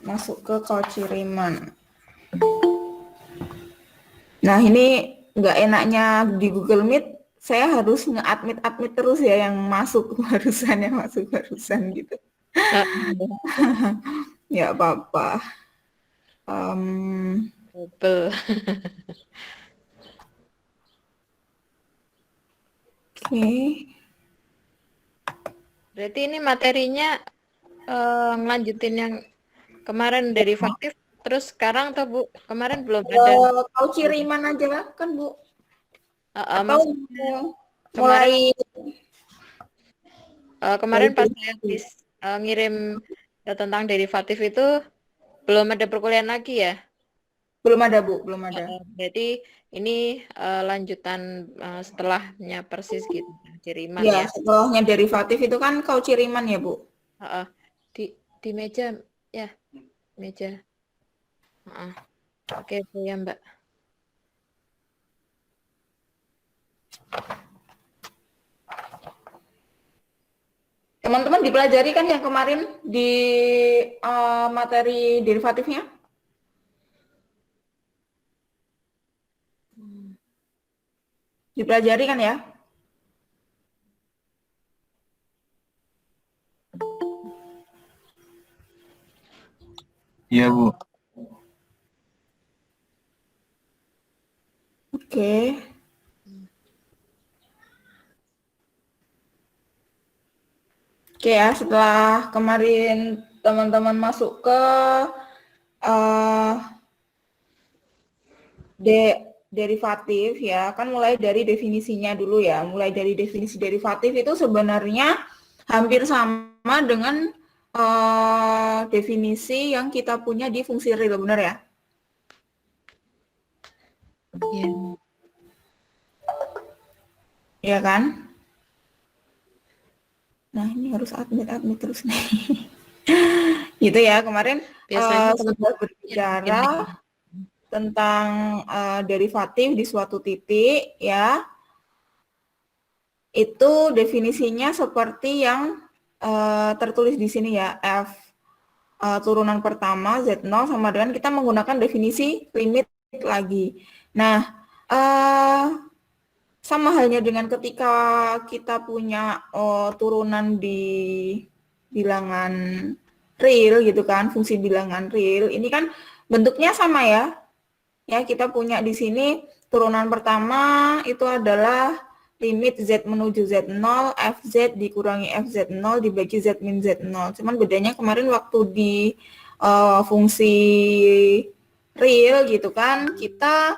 masuk ke Cauchy Riemann. Nah, ini nggak enaknya di Google Meet, saya harus nge-admit terus ya yang masuk barusan gitu. Ya apa-apa. Betul. Oke. Berarti ini materinya ngelanjutin yang kemarin derivatif, terus sekarang tuh Bu, kemarin belum ada. Cauchy Riemann aja kan Bu? Atau Maksudnya kemarin mulai dari kemarin pas saya habis ngirim tentang derivatif itu belum ada perkuliahan lagi ya. belum ada Bu, belum ada. Berarti ini lanjutan setelahnya persis gitu, Ciriman Ya, ya. setelahnya derivatif itu kan Cauchy Riemann ya Bu? Uh, di di meja ya, meja. Oke, Bu ya Mbak. Teman-teman dipelajari kan yang kemarin di materi derivatifnya? Dipelajari kan ya? Iya, Bu. Oke. Oke ya, setelah kemarin teman-teman masuk ke uh, derivatif ya, kan mulai dari definisinya dulu ya. Mulai dari definisi derivatif itu sebenarnya hampir sama dengan definisi yang kita punya di fungsi real, benar ya? Iya. Iya kan? Nah, ini harus admit terus nih. Gitu ya, kemarin Biasanya sudah berbicara tentang derivatif di suatu titik ya. Itu definisinya seperti yang tertulis di sini ya, F turunan pertama Z0 sama dengan kita menggunakan definisi limit lagi. Nah, sama halnya dengan ketika kita punya turunan di bilangan real gitu kan, fungsi bilangan real, ini kan bentuknya sama ya. Ya, kita punya di sini turunan pertama itu adalah limit Z menuju Z0, Fz dikurangi Fz0 dibagi Z min Z0. Cuman bedanya kemarin waktu di fungsi real gitu kan, kita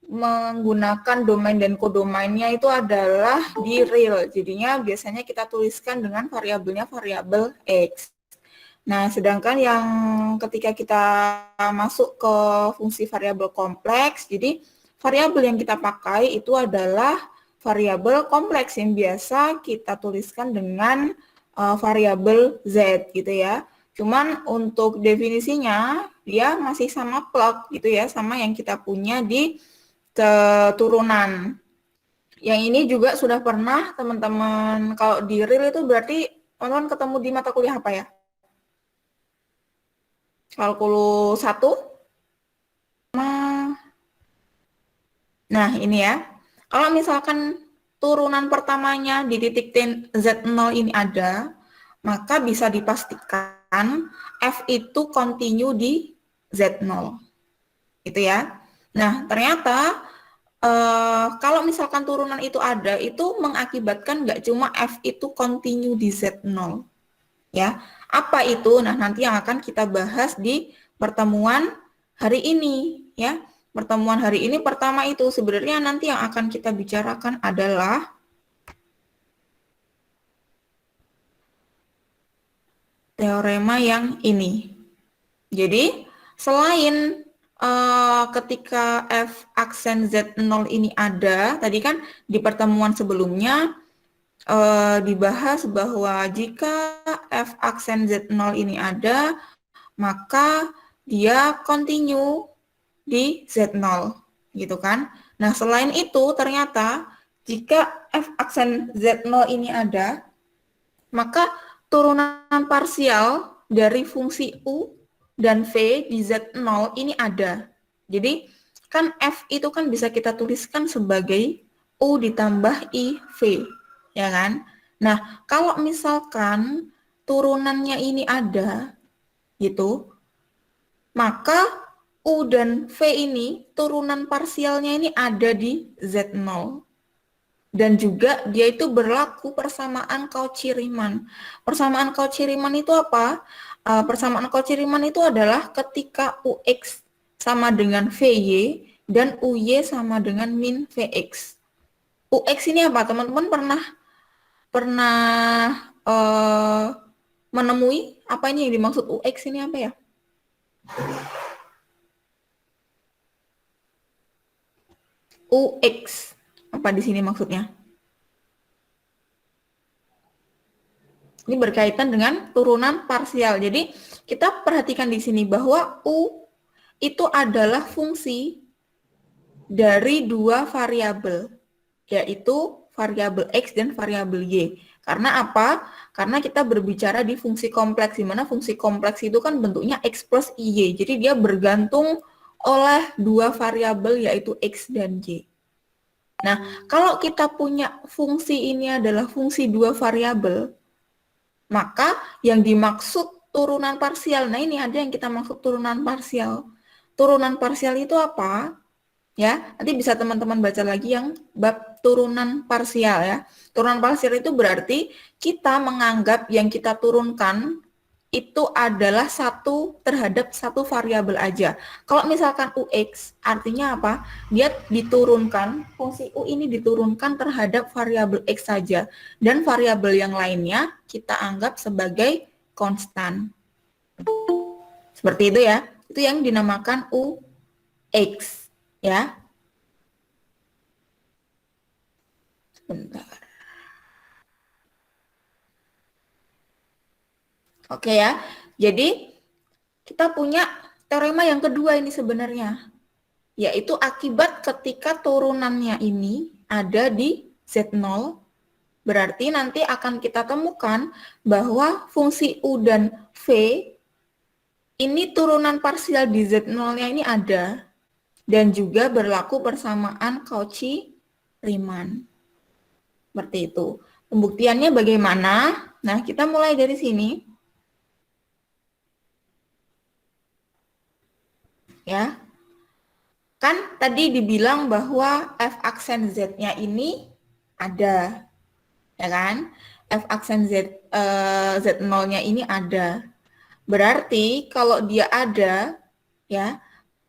menggunakan domain dan kodomainnya itu adalah di real. Jadinya biasanya kita tuliskan dengan variabelnya variabel X. Nah, sedangkan yang ketika kita masuk ke fungsi variabel kompleks, jadi variabel yang kita pakai itu adalah variabel kompleks yang biasa kita tuliskan dengan variabel Z gitu ya. Cuman untuk definisinya dia masih sama plug gitu ya, sama yang kita punya di keturunan. Yang ini juga sudah pernah teman-teman, kalau di real itu berarti teman-teman ketemu di mata kuliah apa ya? Kalkulus 1. Nah, ini ya. Kalau misalkan turunan pertamanya di titik Z0 ini ada, maka bisa dipastikan F itu continue di Z0. Gitu ya. Nah, ternyata kalau misalkan turunan itu ada, itu mengakibatkan nggak cuma F itu continue di Z0. Ya, apa itu? Nah, nanti yang akan kita bahas di pertemuan hari ini, ya. Pertemuan hari ini pertama itu sebenarnya nanti yang akan kita bicarakan adalah teorema yang ini. Jadi, selain ketika F aksen Z0 ini ada, tadi kan di pertemuan sebelumnya dibahas bahwa jika F aksen Z0 ini ada, maka dia continue di Z0, gitu kan. Nah, selain itu ternyata jika F aksen Z0 ini ada, maka turunan parsial dari fungsi U dan V di Z0 ini ada. Jadi kan F itu kan bisa kita tuliskan sebagai U ditambah IV, ya kan? Nah, kalau misalkan turunannya ini ada, gitu, maka U dan V ini, turunan parsialnya ini ada di Z0. Dan juga dia itu berlaku persamaan Cauchy-Riemann. Persamaan Cauchy-Riemann itu apa? Persamaan Cauchy-Riemann itu adalah ketika UX sama dengan VY dan UY sama dengan min VX. UX ini apa? Teman-teman pernah menemui apa ini yang dimaksud UX ini apa ya? UX. Apa di sini maksudnya? Ini berkaitan dengan turunan parsial. Jadi kita perhatikan di sini bahwa U itu adalah fungsi dari dua variabel, yaitu variabel X dan variabel Y. Karena apa? Karena kita berbicara di fungsi kompleks, di mana fungsi kompleks itu kan bentuknya X plus Y. Jadi dia bergantung oleh dua variabel, yaitu X dan Y. Nah, kalau kita punya fungsi ini adalah fungsi dua variabel, maka yang dimaksud turunan parsial, nah ini ada yang kita maksud turunan parsial. Turunan parsial itu apa? Ya, nanti bisa teman-teman baca lagi yang bab turunan parsial ya. Turunan parsial itu berarti kita menganggap yang kita turunkan itu adalah satu terhadap satu variabel aja. Kalau misalkan UX, artinya apa? Dia diturunkan, fungsi U ini diturunkan terhadap variabel X saja. Dan variabel yang lainnya kita anggap sebagai konstan. Seperti itu ya. Itu yang dinamakan UX. Ya. Bentar. Oke ya, jadi kita punya teorema yang kedua ini sebenarnya, yaitu akibat ketika turunannya ini ada di Z0, berarti nanti akan kita temukan bahwa fungsi U dan V ini turunan parsial di Z0-nya ini ada, dan juga berlaku persamaan Cauchy-Riemann. Seperti itu. Pembuktiannya bagaimana? Nah, kita mulai dari sini. Ya, kan tadi dibilang bahwa F aksen Z-nya ini ada, ya kan? F aksen Z0-nya ini ada. Berarti kalau dia ada, ya,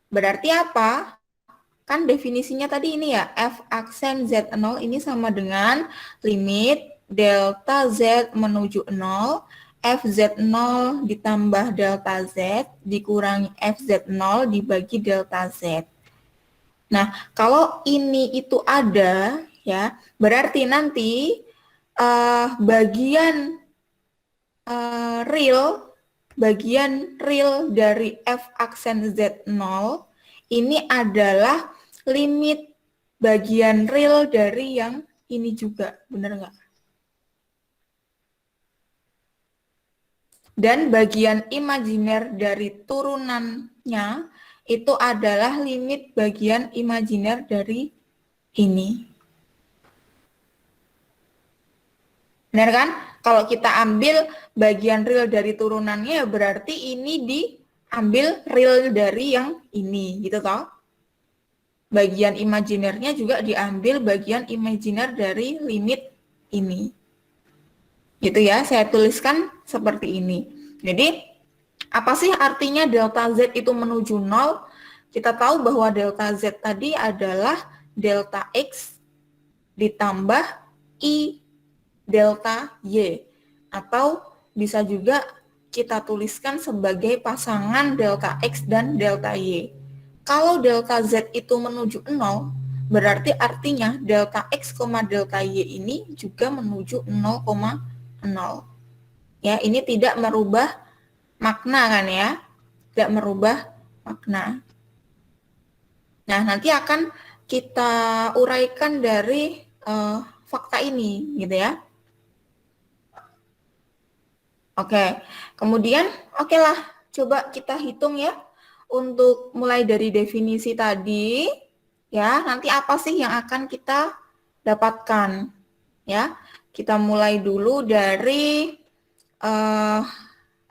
berarti apa? Kan definisinya tadi ini ya, F aksen Z0 ini sama dengan limit delta Z menuju 0, FZ0 ditambah delta Z dikurangi FZ0 dibagi delta Z. Nah, kalau ini itu ada, ya, berarti nanti bagian real dari F aksen Z0 ini adalah limit bagian real dari yang ini juga, benar nggak? Dan bagian imajiner dari turunannya itu adalah limit bagian imajiner dari ini. Benar kan? Kalau kita ambil bagian real dari turunannya, berarti ini diambil real dari yang ini, gitu toh? Bagian imajinernya juga diambil bagian imajiner dari limit ini. Gitu ya, saya tuliskan seperti ini. Jadi, apa sih artinya delta Z itu menuju 0? Kita tahu bahwa delta Z tadi adalah delta X ditambah I delta Y. Atau bisa juga kita tuliskan sebagai pasangan delta X dan delta Y. Kalau delta Z itu menuju 0, berarti artinya delta X, delta Y ini juga menuju 0,0. Ya, ini tidak merubah makna kan ya, tidak merubah makna. Nah, nanti akan kita uraikan dari fakta ini, gitu ya. Oke, kemudian oke lah, coba kita hitung ya. Untuk mulai dari definisi tadi, ya, nanti apa sih yang akan kita dapatkan? Ya, kita mulai dulu dari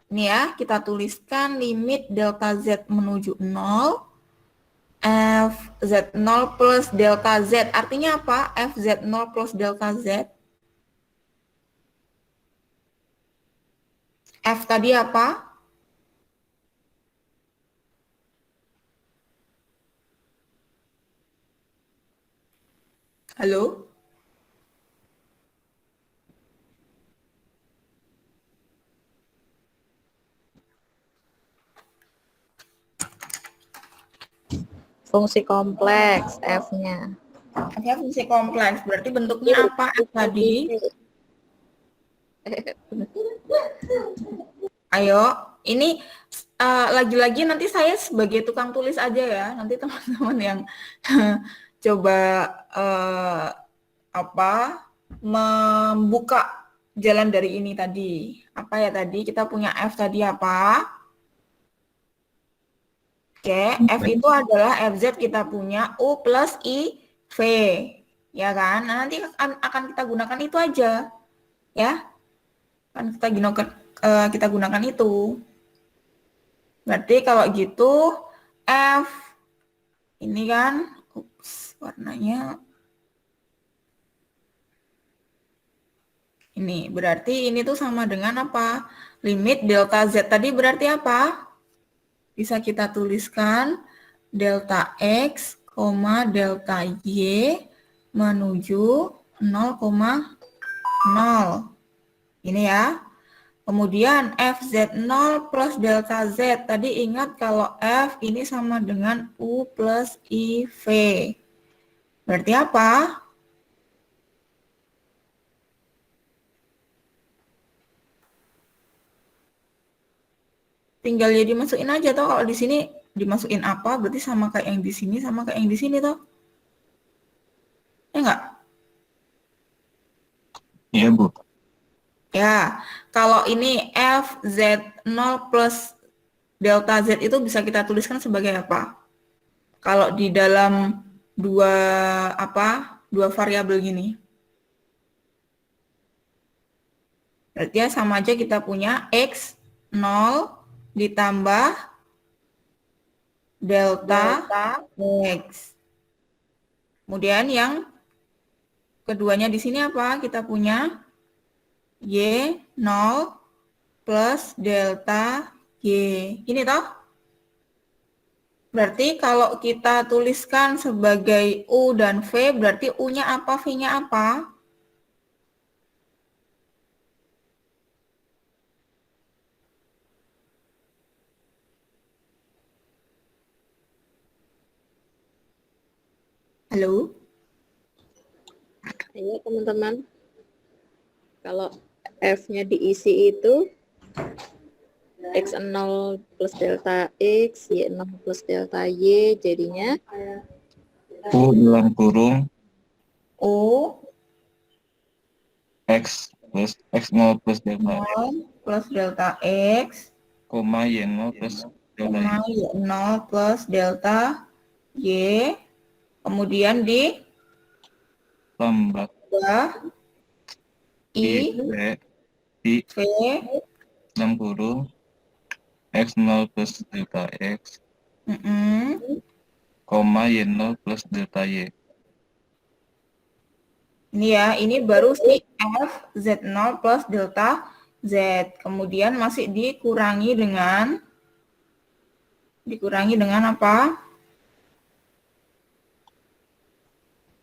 ini ya, kita tuliskan limit delta Z menuju 0, Fz0 plus delta Z. Artinya apa? Fz0 plus delta Z. F tadi apa? Halo? Fungsi kompleks F-nya. F fungsi kompleks. Berarti bentuknya apa F tadi? Ayo, ini lagi-lagi nanti saya sebagai tukang tulis aja ya. Nanti teman-teman yang coba membuka jalan dari ini tadi. Apa ya tadi? Kita punya F tadi apa? Oke, F itu adalah FZ kita punya U plus IV. Ya kan? Nah, nanti akan kita gunakan itu aja. Ya. Kan kita gunakan itu. Berarti kalau gitu F ini kan warnanya ini. Berarti ini tuh sama dengan apa? Limit delta Z tadi berarti apa? Bisa kita tuliskan delta X, delta Y menuju 0,0. Ini ya. Kemudian Fz0 plus delta Z. Tadi ingat kalau F ini sama dengan U plus IV. Berarti apa? Tinggal jadi masukin aja toh. Kalau di sini dimasukin apa? Berarti sama kayak yang di sini, sama kayak yang di sini toh. Ya enggak? Iya, Bu. Ya, kalau ini Fz0 plus delta Z itu bisa kita tuliskan sebagai apa? Kalau di dalam dua variabel gini. Berarti ya sama aja kita punya X0 ditambah delta X. Kemudian yang keduanya di sini apa? Kita punya Y0 plus delta Y. Ini toh? Berarti kalau kita tuliskan sebagai U dan V, berarti U-nya apa, V-nya apa? Halo? Iya, teman-teman. Kalau F-nya diisi itu X0 plus delta X, Y0 plus delta Y, jadinya U dalam kurung U X plus X0 plus delta X, 0 plus delta X, koma Y0 plus delta Y. Y0 plus delta Y, kemudian Tambah I, di V, dalam kurung X0 plus delta X, koma Y0 plus delta Y. Ini ya, ini baru si F Z0 plus delta Z. Kemudian masih dikurangi dengan apa?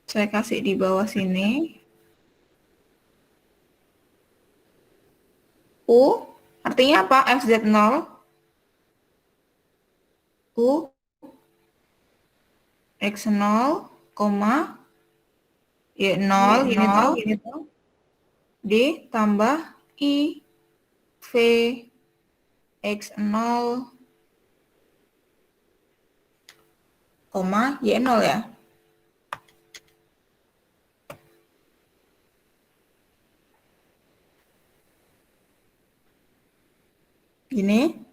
Saya kasih di bawah sini. U, artinya apa? FZ0. U, X0, Y0, gini tuh. Ditambah I, V, X0, Y0 ya. Gini.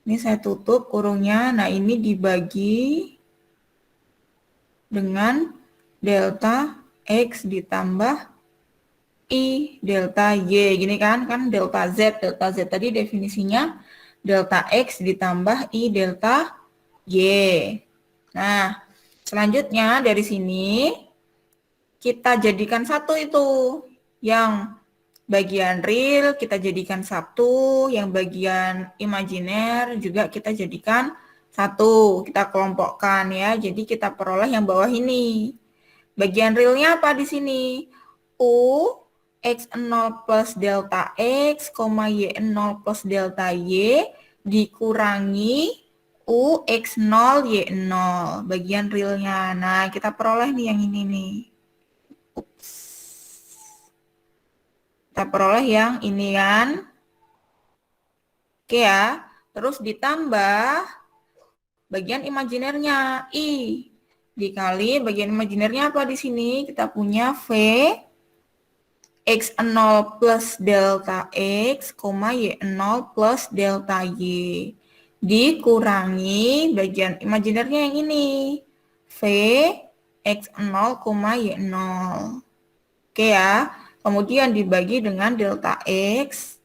Ini saya tutup kurungnya. Nah, ini dibagi dengan delta X ditambah I delta Y. Gini kan? Kan delta Z. Delta Z tadi definisinya delta X ditambah I delta Y. Nah, selanjutnya dari sini kita jadikan satu itu. Yang bagian real kita jadikan satu, yang bagian imajiner juga kita jadikan satu. Kita kelompokkan ya. Jadi kita peroleh yang bawah ini. Bagian realnya apa di sini? U X0 plus delta X, Y0 plus delta Y dikurangi U X0 Y0. Bagian realnya. Nah, kita peroleh nih yang ini nih. Kita peroleh yang ini kan. Oke ya. Terus ditambah bagian imajinernya I. Dikali bagian imajinernya apa di sini? Kita punya V X0 plus delta X, Y0 plus delta Y. Dikurangi bagian imajinernya yang ini. V X0, Y0. Oke ya. Kemudian dibagi dengan delta X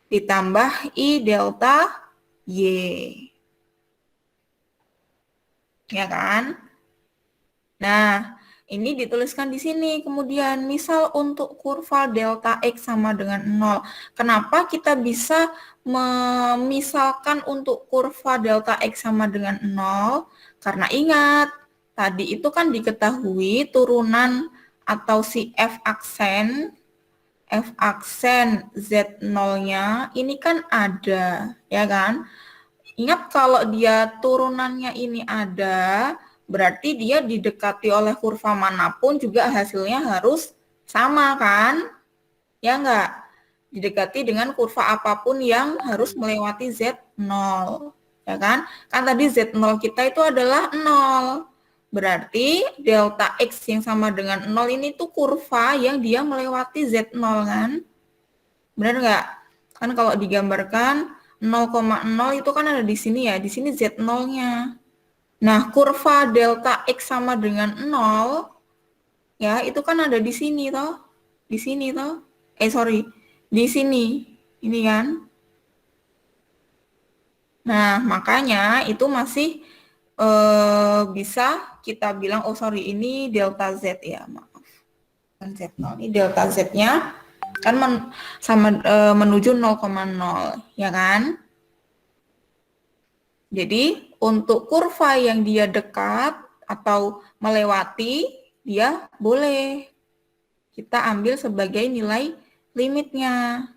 ditambah I delta Y. Ya kan? Nah, ini dituliskan di sini. Kemudian, misal untuk kurva delta X sama dengan 0. Kenapa kita bisa memisalkan untuk kurva delta X sama dengan 0? Karena ingat, tadi itu kan diketahui turunan atau si F aksen Z0-nya ini kan ada, ya kan? Ingat kalau dia turunannya ini ada, berarti dia didekati oleh kurva manapun juga hasilnya harus sama kan? Ya enggak? Didekati dengan kurva apapun yang harus melewati Z0, ya kan? Kan tadi Z0 kita itu adalah 0. Berarti delta X yang sama dengan 0 ini tuh kurva yang dia melewati Z0 kan? Benar nggak? Kan kalau digambarkan 0,0 itu kan ada di sini ya, di sini Z0-nya. Nah, kurva delta X sama dengan 0, ya itu kan ada di sini toh. Di sini toh. Di sini. Ini kan. Nah, makanya itu masih bisa kita bilang, ini delta Z ya, maaf. Z0, ini delta Z-nya kan menuju 0,0, ya kan? Jadi, untuk kurva yang dia dekat atau melewati, dia boleh kita ambil sebagai nilai limitnya.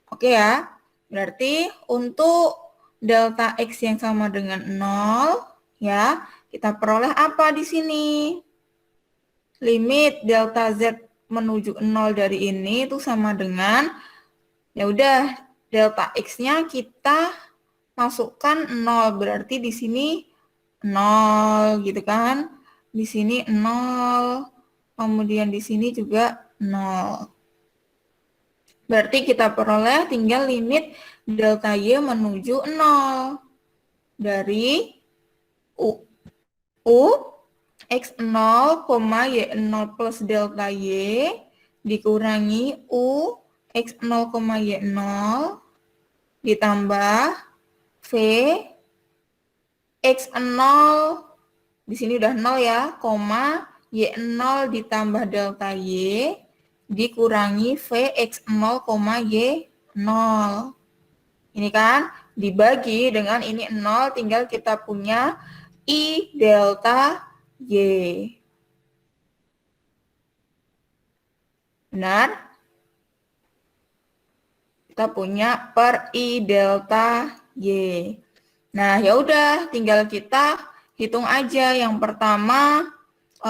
Oke ya? Berarti untuk delta X yang sama dengan 0, ya, kita peroleh apa di sini? Limit delta Z menuju 0 dari ini itu sama dengan, ya udah, delta X-nya kita masukkan 0, berarti di sini 0 gitu kan. Di sini 0, kemudian di sini juga 0. Berarti kita peroleh tinggal limit delta Y menuju 0 dari U X0, Y0 plus delta Y dikurangi U X0, Y0 ditambah V X0 di sini udah 0 ya, Y0 ditambah delta Y dikurangi V X0, Y0. Ini kan dibagi dengan ini 0, tinggal kita punya I delta Y. Benar? Kita punya per I delta Y. Nah, ya udah, tinggal kita hitung aja. Yang pertama,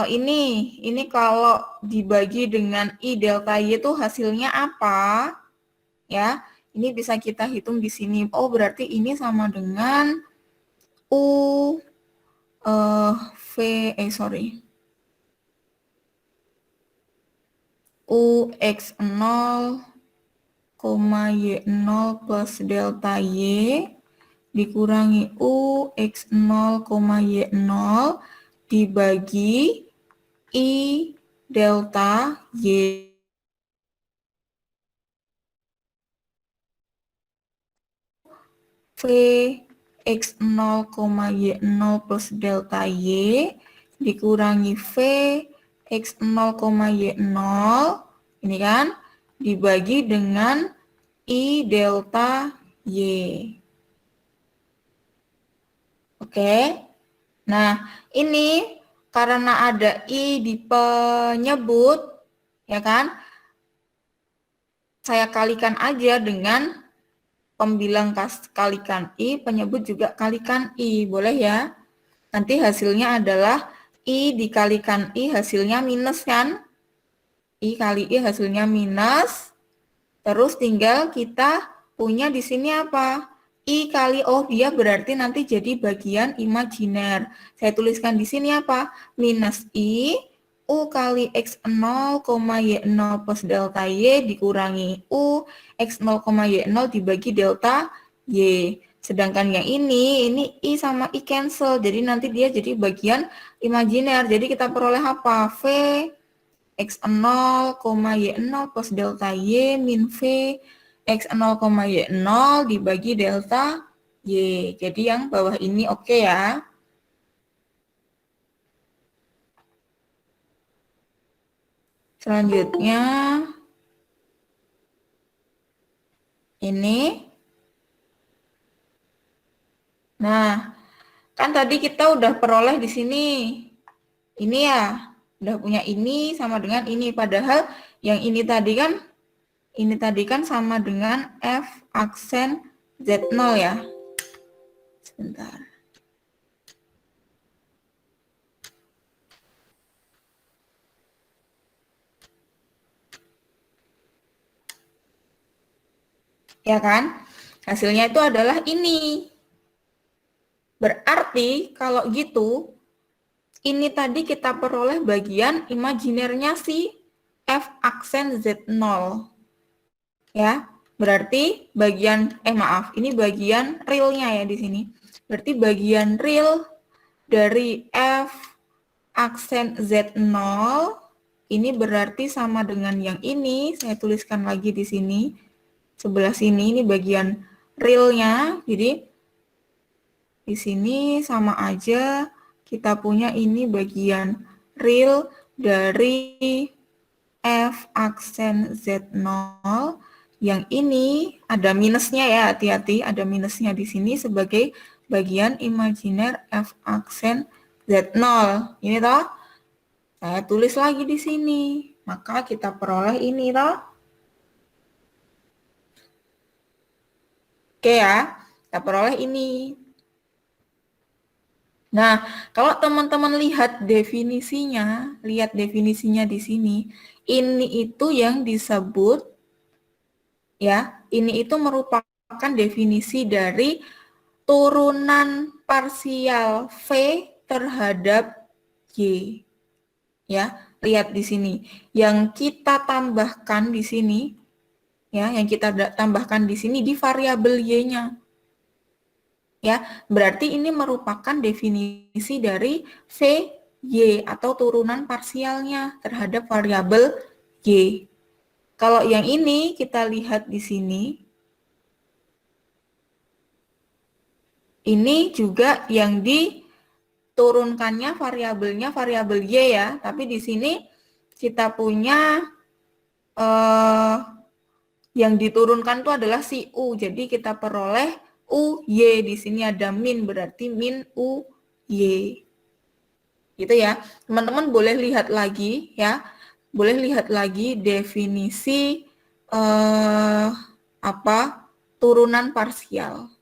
ini kalau dibagi dengan I delta Y itu hasilnya apa? Ya, ini bisa kita hitung di sini. Oh, berarti ini sama dengan U X0, Y0 plus delta Y dikurangi U X0, Y0 dibagi I delta Y. V X0, Y0 plus delta Y dikurangi V X0, Y0 ini kan dibagi dengan I delta Y. Oke. Nah, ini karena ada I di penyebut, ya kan? Saya kalikan aja dengan pembilang kalikan I, penyebut juga kalikan I. Boleh ya? Nanti hasilnya adalah I dikalikan I, hasilnya minus kan? I kali I hasilnya minus. Terus tinggal kita punya di sini apa? I kali, oh dia berarti nanti jadi bagian imajiner. Saya tuliskan di sini apa? Minus I, U kali X0, Y0 plus delta Y dikurangi U, X0, Y0 dibagi delta Y. Sedangkan yang ini I sama I cancel. Jadi nanti dia jadi bagian imajiner. Jadi kita peroleh apa? V X0, Y0 plus delta Y min V X0, Y0 dibagi delta Y. Jadi yang bawah ini oke ya. Selanjutnya ini. Nah, kan tadi kita udah peroleh di sini. Ini ya, udah punya ini sama dengan ini. Padahal yang ini tadi kan sama dengan F aksen Z0 ya. Sebentar. Ya kan? Hasilnya itu adalah ini. Berarti kalau gitu, ini tadi kita peroleh bagian imajinernya si F aksen Z0. Ya, berarti bagian, ini bagian realnya ya di sini. Berarti bagian real dari F aksen Z0 ini berarti sama dengan yang ini. Saya tuliskan lagi di sini. Sebelah sini ini bagian realnya. Jadi di sini sama aja kita punya ini bagian real dari F aksen Z0. Yang ini ada minusnya ya, hati-hati ada minusnya di sini sebagai bagian imajiner F aksen Z0. Ini toh. Saya tulis lagi di sini. Maka kita peroleh ini toh. Oke ya, kita peroleh ini. Nah, kalau teman-teman lihat definisinya di sini, ini itu yang disebut, ya, ini itu merupakan definisi dari turunan parsial V terhadap Y. Ya, lihat di sini. Yang kita tambahkan di sini, ya, yang kita tambahkan di sini di variabel Y-nya. Ya, berarti ini merupakan definisi dari V Y atau turunan parsialnya terhadap variabel Y. Kalau yang ini kita lihat di sini, ini juga yang diturunkannya variabelnya variabel Y ya, tapi di sini kita punya yang diturunkan itu adalah si U, jadi kita peroleh U, Y, di sini ada min, berarti min U, Y. Gitu ya. Teman-teman boleh lihat lagi ya. Boleh lihat lagi definisi turunan parsial.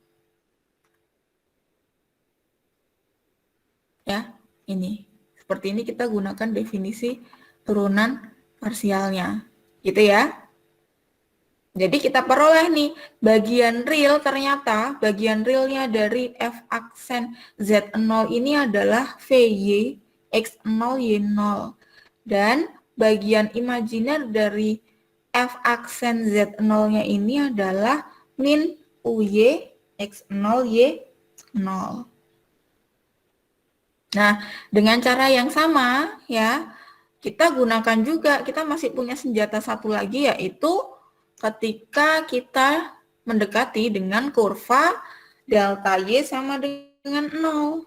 Ya, ini. Seperti ini kita gunakan definisi turunan parsialnya. Gitu ya. Jadi kita peroleh nih, bagian real ternyata, bagian realnya dari F aksen Z0 ini adalah VY, X0, Y0. Dan bagian imajiner dari F aksen Z0-nya ini adalah min UY, X0, Y0. Nah, dengan cara yang sama ya, kita gunakan juga, kita masih punya senjata satu lagi, yaitu ketika kita mendekati dengan kurva delta Y sama dengan 0.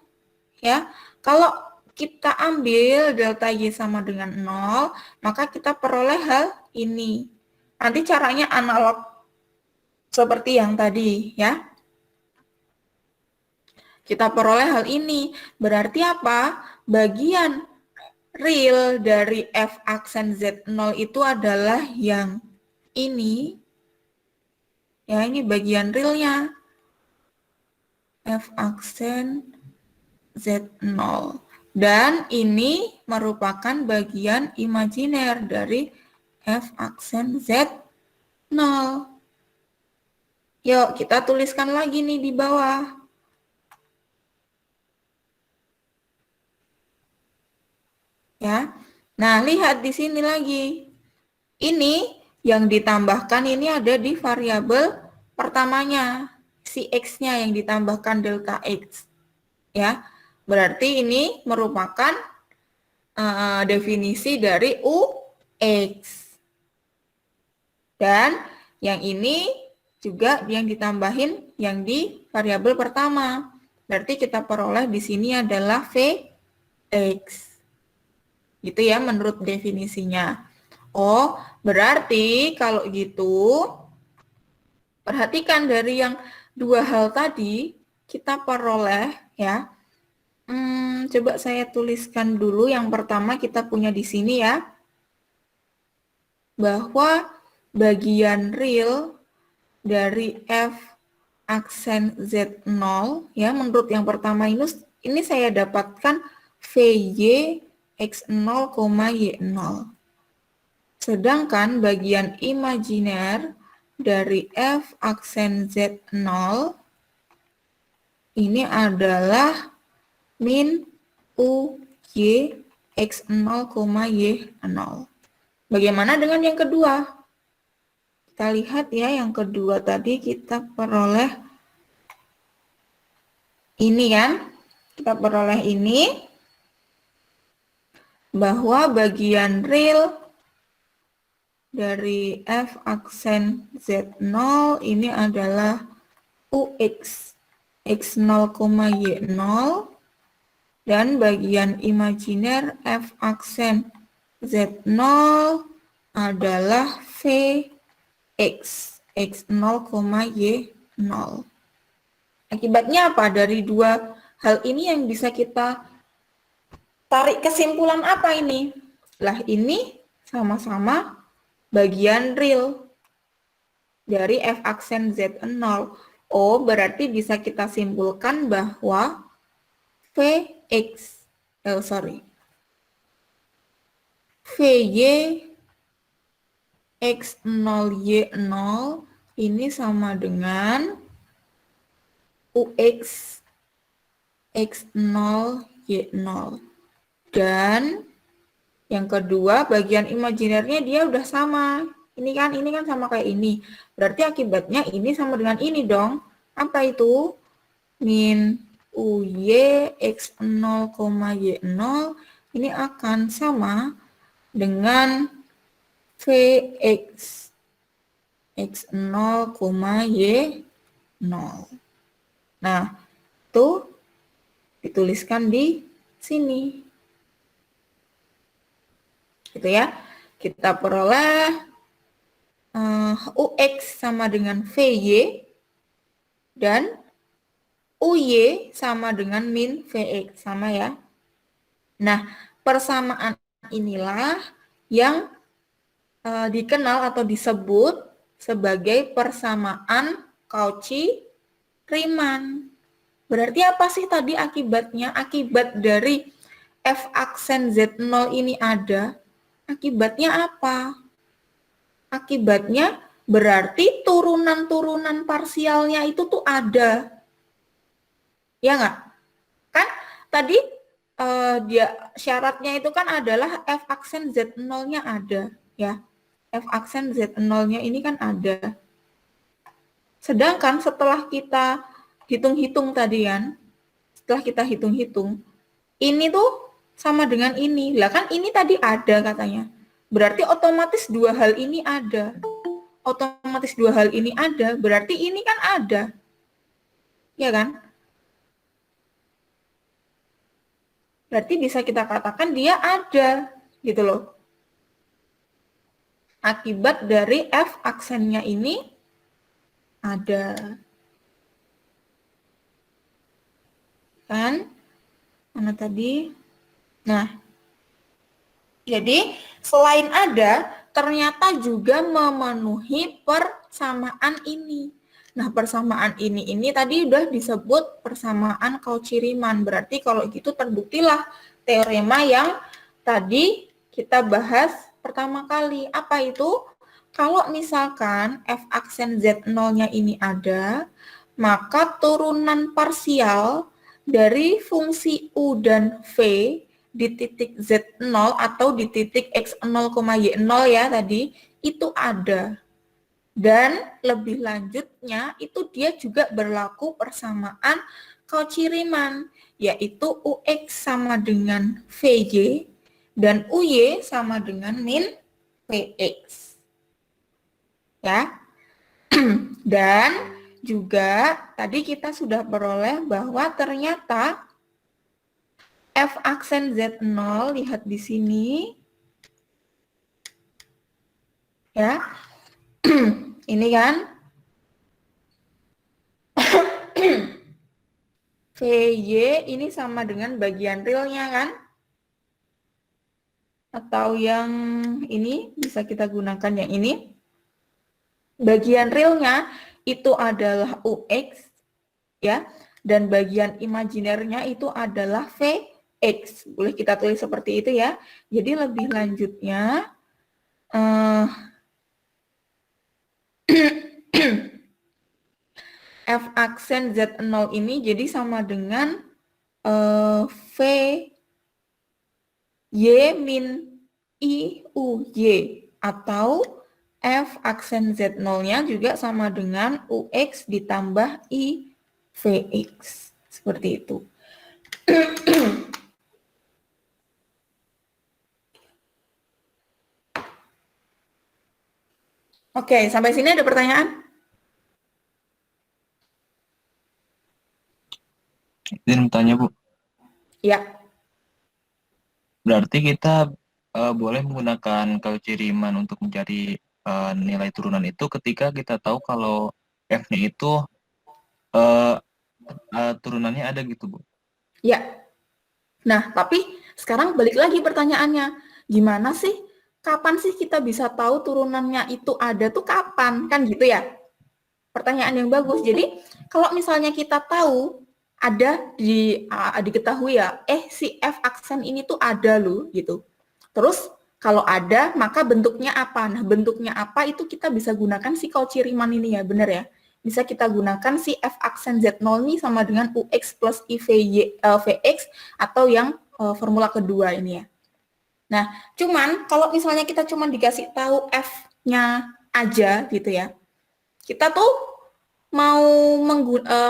Ya, kalau kita ambil delta Y sama dengan 0, maka kita peroleh hal ini. Nanti caranya analog seperti yang tadi ya. Kita peroleh hal ini. Berarti apa? Bagian real dari F aksen Z0 itu adalah yang ini. Ya, ini bagian realnya. F aksen Z0. Dan ini merupakan bagian imajiner dari F aksen Z0. Yuk, kita tuliskan lagi nih di bawah. Ya. Nah, lihat di sini lagi. Ini yang ditambahkan ini ada di variabel pertamanya, si X-nya yang ditambahkan delta X. Ya. Berarti ini merupakan definisi dari UX. Dan yang ini juga yang ditambahin yang di variabel pertama. Berarti kita peroleh di sini adalah Vx. Gitu ya menurut definisinya. Oh, berarti kalau gitu perhatikan dari yang dua hal tadi kita peroleh ya. Coba saya tuliskan dulu yang pertama kita punya di sini ya. Bahwa bagian real dari F aksen Z0 ya menurut yang pertama ini saya dapatkan VY X0, Y0. Sedangkan bagian imajiner dari F aksen Z0 ini adalah min UY X0, Y0. Bagaimana dengan yang kedua? Kita lihat ya, yang kedua tadi kita peroleh ini kan. Kita peroleh ini bahwa bagian real dari F aksen Z0 ini adalah UX X0, Y0 dan bagian imajiner F aksen Z0 adalah V X, X0, Y0. Akibatnya apa? Dari dua hal ini yang bisa kita tarik kesimpulan apa ini? Lah ini sama-sama bagian real dari F aksen Z0. Oh, berarti bisa kita simpulkan bahwa VY X0, Y0 ini sama dengan UX X0, Y0. Dan yang kedua, bagian imajinernya dia udah sama. Ini kan sama kayak ini. Berarti akibatnya ini sama dengan ini dong. Apa itu? Min UY X0, Y0 ini akan sama dengan Vx X0, Y0. Nah, itu dituliskan di sini. Gitu ya. Kita peroleh UX sama dengan VY dan UY sama dengan min Vx, sama ya. Nah, persamaan inilah yang dikenal atau disebut sebagai persamaan Cauchy-Riemann. Berarti apa sih tadi akibatnya? Akibat dari F aksen Z0 ini ada, akibatnya apa? Akibatnya berarti turunan-turunan parsialnya itu tuh ada. Ya nggak? Kan tadi syaratnya itu kan adalah F aksen Z0-nya ada, ya. F aksen Z0-nya ini kan ada. Sedangkan setelah kita hitung-hitung tadi kan, setelah kita hitung-hitung, ini tuh sama dengan ini. Lah kan ini tadi ada katanya. Berarti otomatis dua hal ini ada. Otomatis dua hal ini ada, berarti ini kan ada. Ya kan? Berarti bisa kita katakan dia ada, gitu loh. Akibat dari F aksennya ini ada. Kan? Mana tadi? Nah, jadi selain ada, ternyata juga memenuhi persamaan ini. Nah, persamaan ini tadi udah disebut persamaan Cauchy-Riemann. Berarti kalau gitu terbuktilah teorema yang tadi kita bahas pertama kali. Apa itu? Kalau misalkan F aksen Z0-nya ini ada, maka turunan parsial dari fungsi U dan V di titik Z0 atau di titik X0, Y0 ya tadi, itu ada. Dan lebih lanjutnya, itu dia juga berlaku persamaan Cauchy-Riemann, yaitu UX sama dengan VY, dan UY sama dengan min VX. Ya. Dan juga tadi kita sudah peroleh bahwa ternyata F aksen Z0, lihat di sini. Ya. Ini kan. VY ini sama dengan bagian realnya kan? Atau yang ini bisa kita gunakan yang ini. Bagian realnya itu adalah UX ya, dan bagian imajinernya itu adalah VX. Boleh kita tulis seperti itu ya. Jadi lebih lanjutnya F aksen Z0 ini jadi sama dengan V Y min I U Y, atau F aksen Z0-nya juga sama dengan UX ditambah I VX. Seperti itu. Oke, sampai sini ada pertanyaan? Izin bertanya, Bu. Ya. Berarti kita boleh menggunakan Cauchy-Riemann untuk mencari nilai turunan itu ketika kita tahu kalau F-nya itu turunannya ada gitu, Bu. Ya. Nah, tapi sekarang balik lagi pertanyaannya. Gimana sih? Kapan sih kita bisa tahu turunannya itu ada tuh kapan? Kan gitu ya? Pertanyaan yang bagus. Jadi, kalau misalnya kita tahu ada diketahui ya, si F aksen ini tuh ada loh gitu. Terus kalau ada, maka bentuknya apa? Nah, bentuknya apa itu kita bisa gunakan si Cauchy-Riemann ini ya, bener ya? Bisa kita gunakan si F aksen Z0 ini sama dengan UX plus VX atau yang formula kedua ini ya. Nah, cuman kalau misalnya kita cuma dikasih tahu F-nya aja gitu ya, kita tuh mau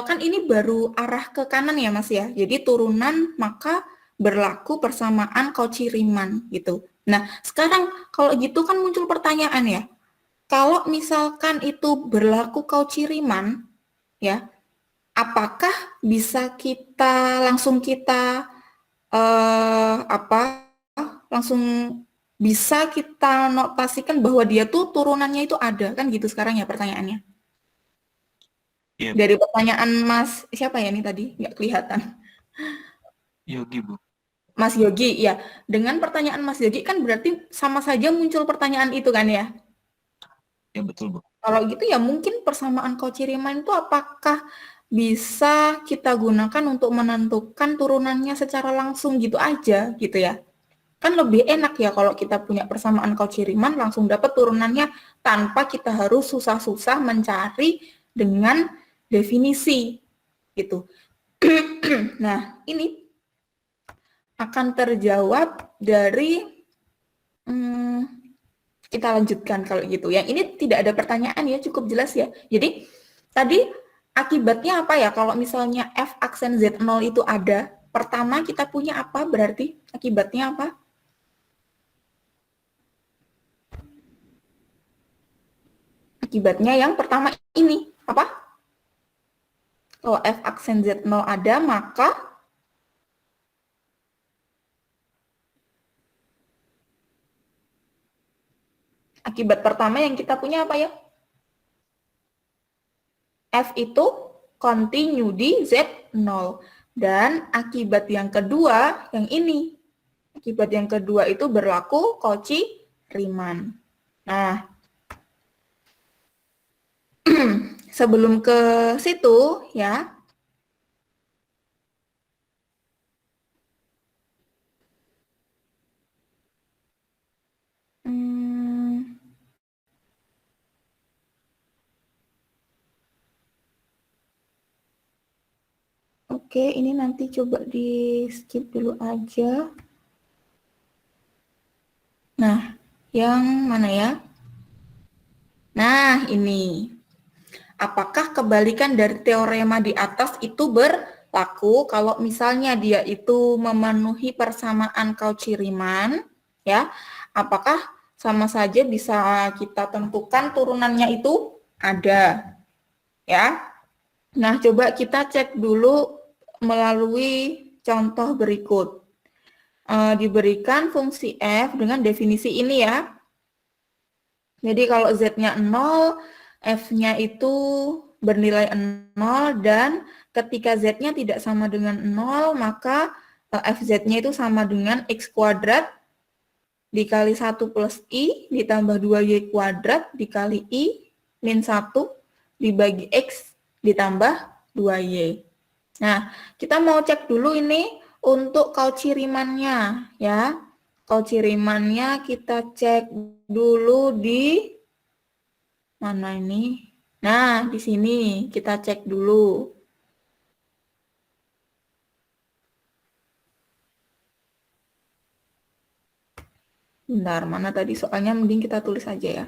kan ini baru arah ke kanan ya Mas ya, jadi turunan maka berlaku persamaan Cauchy-Riemann gitu. Nah, sekarang kalau gitu kan muncul pertanyaan ya, kalau misalkan itu berlaku Cauchy-Riemann, ya, apakah bisa langsung kita langsung bisa kita notasikan bahwa dia tuh turunannya itu ada, kan gitu sekarang ya pertanyaannya. Yep. Dari pertanyaan Mas siapa ya ini tadi nggak kelihatan. Yogi, Bu. Mas Yogi, ya. Dengan pertanyaan Mas Yogi kan berarti sama saja muncul pertanyaan itu kan ya? Ya, betul, Bu. Kalau gitu ya mungkin persamaan Cauchy-Riemann itu apakah bisa kita gunakan untuk menentukan turunannya secara langsung gitu aja gitu ya? Kan lebih enak ya kalau kita punya persamaan Cauchy-Riemann langsung dapat turunannya tanpa kita harus susah-susah mencari dengan definisi gitu. Nah, ini akan terjawab dari kita lanjutkan kalau gitu. Yang ini tidak ada pertanyaan ya, cukup jelas ya. Jadi tadi akibatnya apa ya kalau misalnya F aksen Z0 itu ada? Pertama kita punya apa berarti? Akibatnya apa? Akibatnya yang pertama ini. Apa? Kalau F aksen Z0 ada, maka akibat pertama yang kita punya apa ya? F itu continue di Z0. Dan akibat yang kedua, yang ini. Akibat yang kedua itu berlaku Cauchy Riemann. Nah, sebelum ke situ ya, oke, ini nanti coba di skip dulu aja. Nah, yang mana ya? Nah, ini. Apakah kebalikan dari teorema di atas itu berlaku kalau misalnya dia itu memenuhi persamaan Cauchy-Riemann, ya? Apakah sama saja bisa kita tentukan turunannya itu ada, ya? Nah, coba kita cek dulu melalui contoh berikut. Diberikan fungsi f dengan definisi ini ya. Jadi kalau z-nya 0, f-nya itu bernilai 0, dan ketika z-nya tidak sama dengan 0, maka fz-nya itu sama dengan x kuadrat dikali 1 plus i ditambah 2y kuadrat dikali i min 1 dibagi x ditambah 2y. Nah, kita mau cek dulu ini untuk Cauchy-Riemann-nya ya. Cauchy-Riemann-nya kita cek dulu di mana ini? Nah, di sini kita cek dulu. Bentar, mana tadi soalnya mending kita tulis aja ya.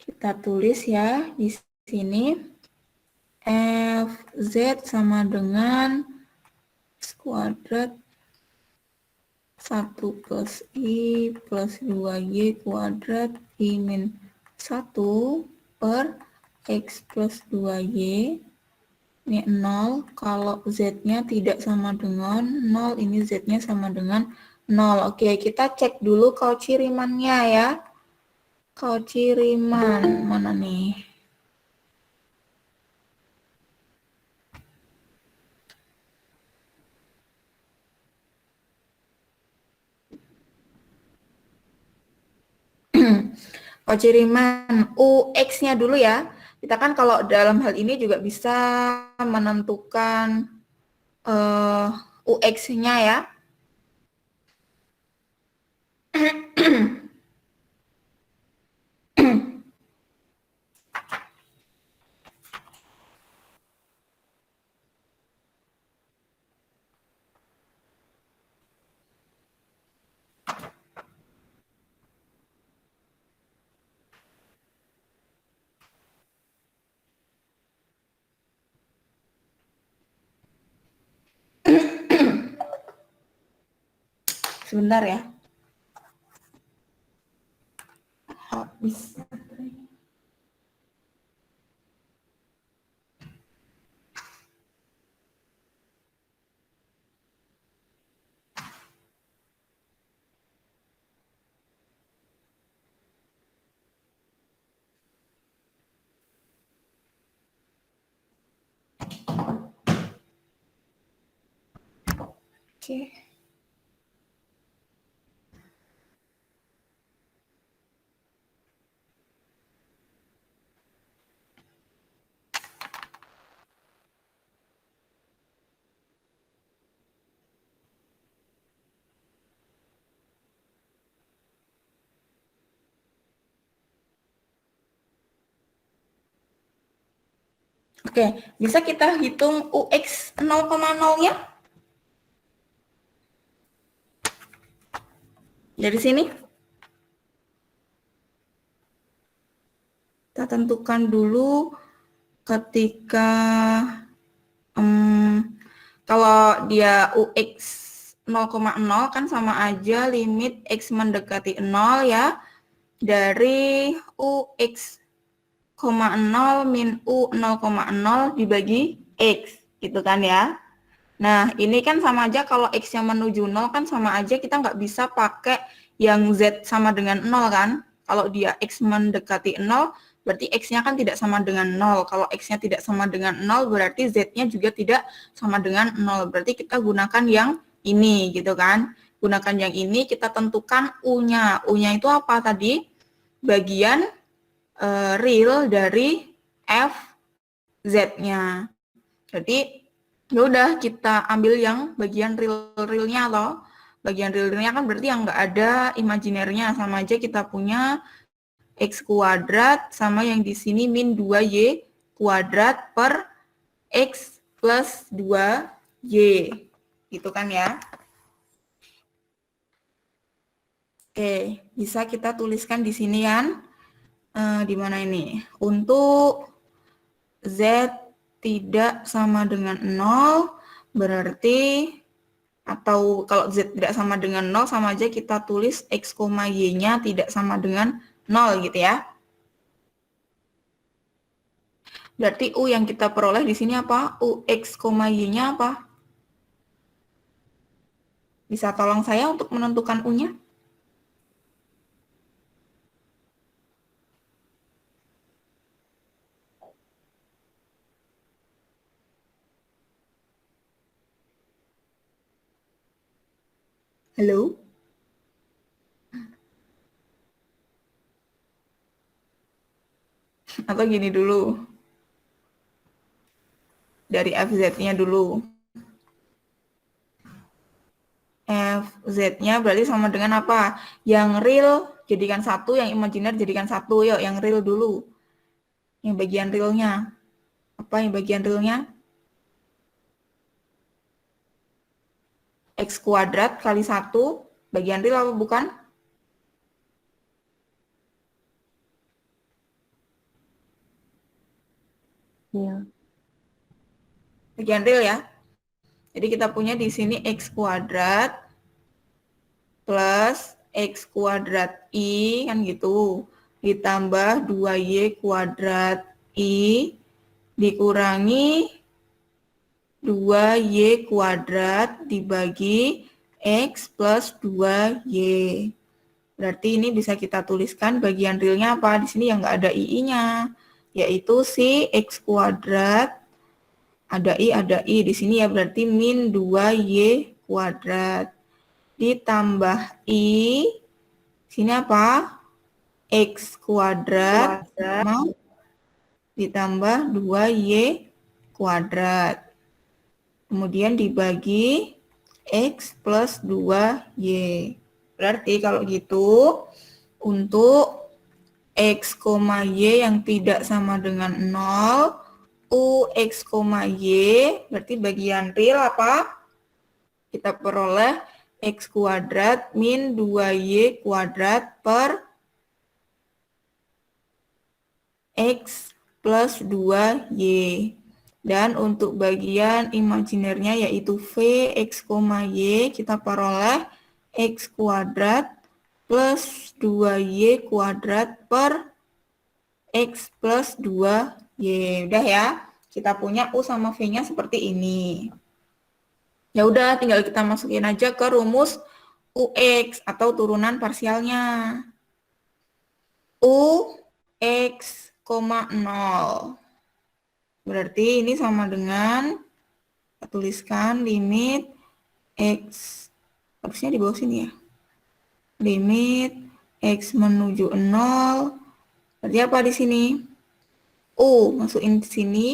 Kita tulis ya di sini. Fz sama dengan x kuadrat 1 plus i plus 2y kuadrat i min 1 per x plus 2y. Ini 0, kalau z-nya tidak sama dengan 0, ini z-nya sama dengan 0. Oke, kita cek dulu Cauchy-Riemann-nya ya. Cauchy-Riemann, mana nih? Cauchy-Riemann, UX-nya dulu ya. Kita kan kalau dalam hal ini juga bisa menentukan UX-nya ya. Sebentar ya. Habis. Oke. Oke, bisa kita hitung UX 0,0-nya? Dari sini? Kita tentukan dulu ketika kalau dia UX 0,0 kan sama aja limit X mendekati 0 ya, dari UX, 0 min U 0,0 dibagi X, gitu kan ya. Nah, ini kan sama aja kalau X-nya menuju 0 kan sama aja kita nggak bisa pakai yang Z sama dengan 0 kan. Kalau dia X mendekati 0, berarti X-nya kan tidak sama dengan 0. Kalau X-nya tidak sama dengan 0, berarti Z-nya juga tidak sama dengan 0. Berarti kita gunakan yang ini gitu kan. Gunakan yang ini, kita tentukan U-nya. U-nya itu apa tadi? Bagian real dari F Z-nya. Jadi ya udah kita ambil yang bagian real-realnya loh. Bagian real-realnya kan berarti yang nggak ada imajinernya, sama aja kita punya X kuadrat sama yang di sini min 2Y kuadrat per X plus 2Y. Gitu kan ya. Oke, bisa kita tuliskan di sini kan. Di mana ini? Untuk Z tidak sama dengan 0, berarti atau kalau Z tidak sama dengan 0, sama aja kita tulis X, Y-nya tidak sama dengan 0 gitu ya. Berarti U yang kita peroleh di sini apa? U X, Y-nya apa? Bisa tolong saya untuk menentukan U-nya? Halo? Atau gini dulu. Dari FZ-nya dulu. FZ-nya berarti sama dengan apa? Yang real jadikan 1, yang imajiner jadikan 1. Yuk, yang real dulu. Yang bagian realnya. Apa yang bagian realnya? X kuadrat kali 1, bagian real apa bukan? Iya. Bagian real ya. Jadi kita punya di sini X kuadrat plus X kuadrat I, kan gitu. Ditambah 2Y kuadrat I, dikurangi 2Y kuadrat dibagi X plus 2Y. Berarti ini bisa kita tuliskan bagian realnya apa? Di sini yang nggak ada I-nya, yaitu si X kuadrat, ada I, di sini ya berarti min 2Y kuadrat. Ditambah I, sini apa? X kuadrat, ditambah 2Y kuadrat. Kemudian dibagi X plus 2Y. Berarti kalau gitu, untuk X, Y yang tidak sama dengan 0, U, X, Y, berarti bagian real apa? Kita peroleh X kuadrat min 2Y kuadrat per X plus 2Y. Dan untuk bagian imajinernya yaitu V, X, Y, kita peroleh X kuadrat plus 2Y kuadrat per X plus 2Y. Udah ya, kita punya U sama V-nya seperti ini. Ya udah, tinggal kita masukin aja ke rumus UX atau turunan parsialnya. U, X, 0. Berarti ini sama dengan, kita tuliskan limit X, harusnya di bawah sini ya. Limit X menuju 0, berarti apa di sini? U, masukin di sini,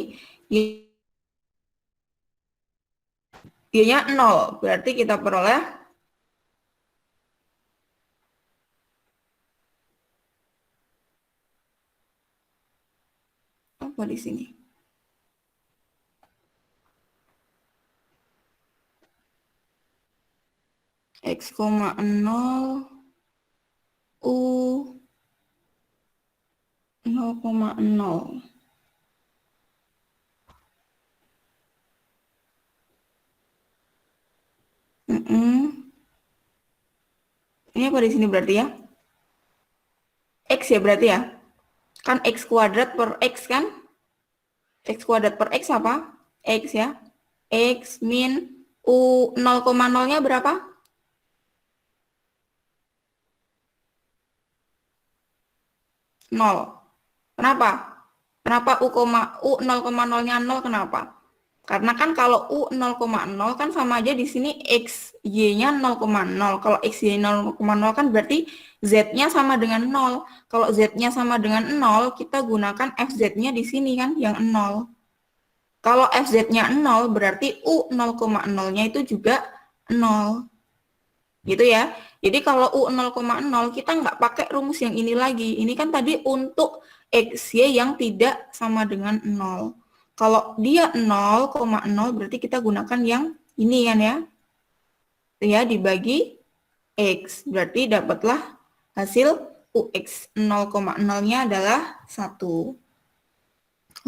Y-nya 0, berarti kita peroleh apa di sini? X, 0, U 0,0. Ini apa di sini berarti ya? X ya berarti ya? Kan X kuadrat per X kan? X kuadrat per X apa? X ya. X min U 0,0-nya berapa? 0. Kenapa? Kenapa U 0,0-nya 0? Kenapa? Karena kan kalau U 0,0 kan sama aja di sini X Y-nya 0,0. Kalau X Y 0,0 kan berarti Z-nya sama dengan 0. Kalau Z-nya sama dengan 0, kita gunakan FZ-nya di sini kan yang 0. Kalau FZ-nya 0, berarti U 0,0-nya itu juga 0. Gitu ya. Jadi kalau U 0,0 kita nggak pakai rumus yang ini lagi. Ini kan tadi untuk XY yang tidak sama dengan 0. Kalau dia 0,0 berarti kita gunakan yang ini kan ya. Ya dibagi X. Berarti dapatlah hasil UX 0,0-nya adalah 1.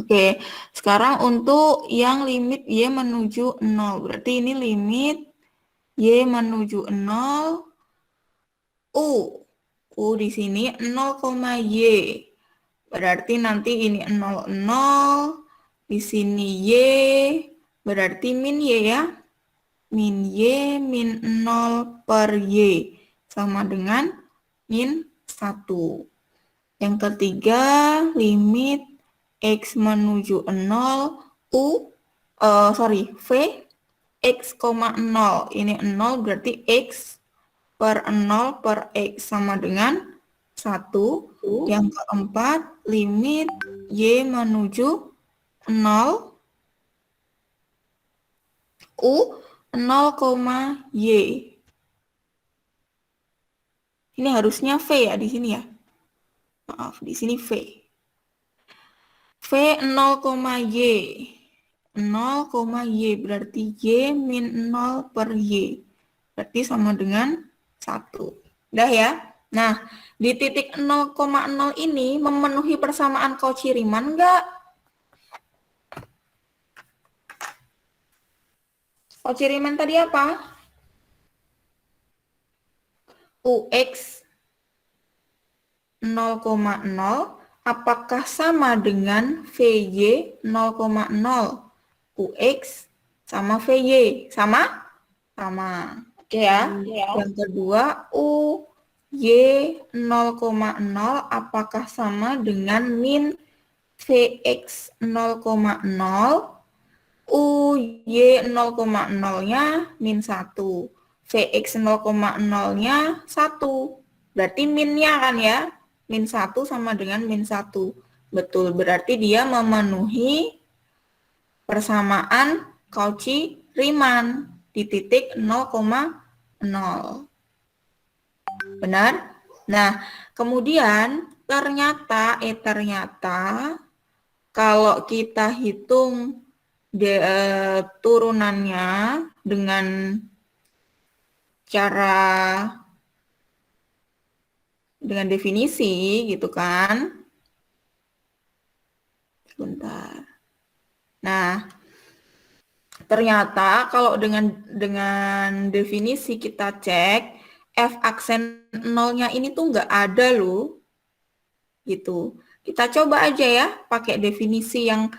Oke, sekarang untuk yang limit Y menuju 0. Berarti ini limit Y menuju 0. U di sini 0,Y. Berarti nanti ini 0, 0. Di sini Y. Berarti min Y ya. Min Y min 0 per Y. Sama dengan min 1. Yang ketiga, limit X menuju 0. V. X, 0. Ini 0 berarti X per 0 per X sama dengan 1. Yang keempat, limit Y menuju 0. U 0,Y. Ini harusnya V ya di sini ya. Maaf, di sini V. V 0,Y. 0,Y berarti Y min 0 per Y. Berarti sama dengan 1. Udah ya? Nah, di titik 0,0 ini memenuhi persamaan Cauchy-Riemann enggak? Cauchy-Riemann tadi apa? UX 0,0 apakah sama dengan VY 0,0? UX sama VY sama? Sama. Oke ya. Yang kedua, Y 0,0 apakah sama dengan min VX 0,0? UY 0,0-nya min 1. VX 0,0-nya 1. Berarti minnya kan ya. Min 1 sama dengan min 1. Betul, berarti dia memenuhi persamaan Cauchy-Riemann di titik 0,0. Benar? Nah, kemudian ternyata kalau kita hitung turunannya dengan definisi gitu kan. Sebentar. Nah, ternyata kalau dengan definisi kita cek F aksen 0-nya ini tuh nggak ada loh. Gitu. Kita coba aja ya pakai definisi yang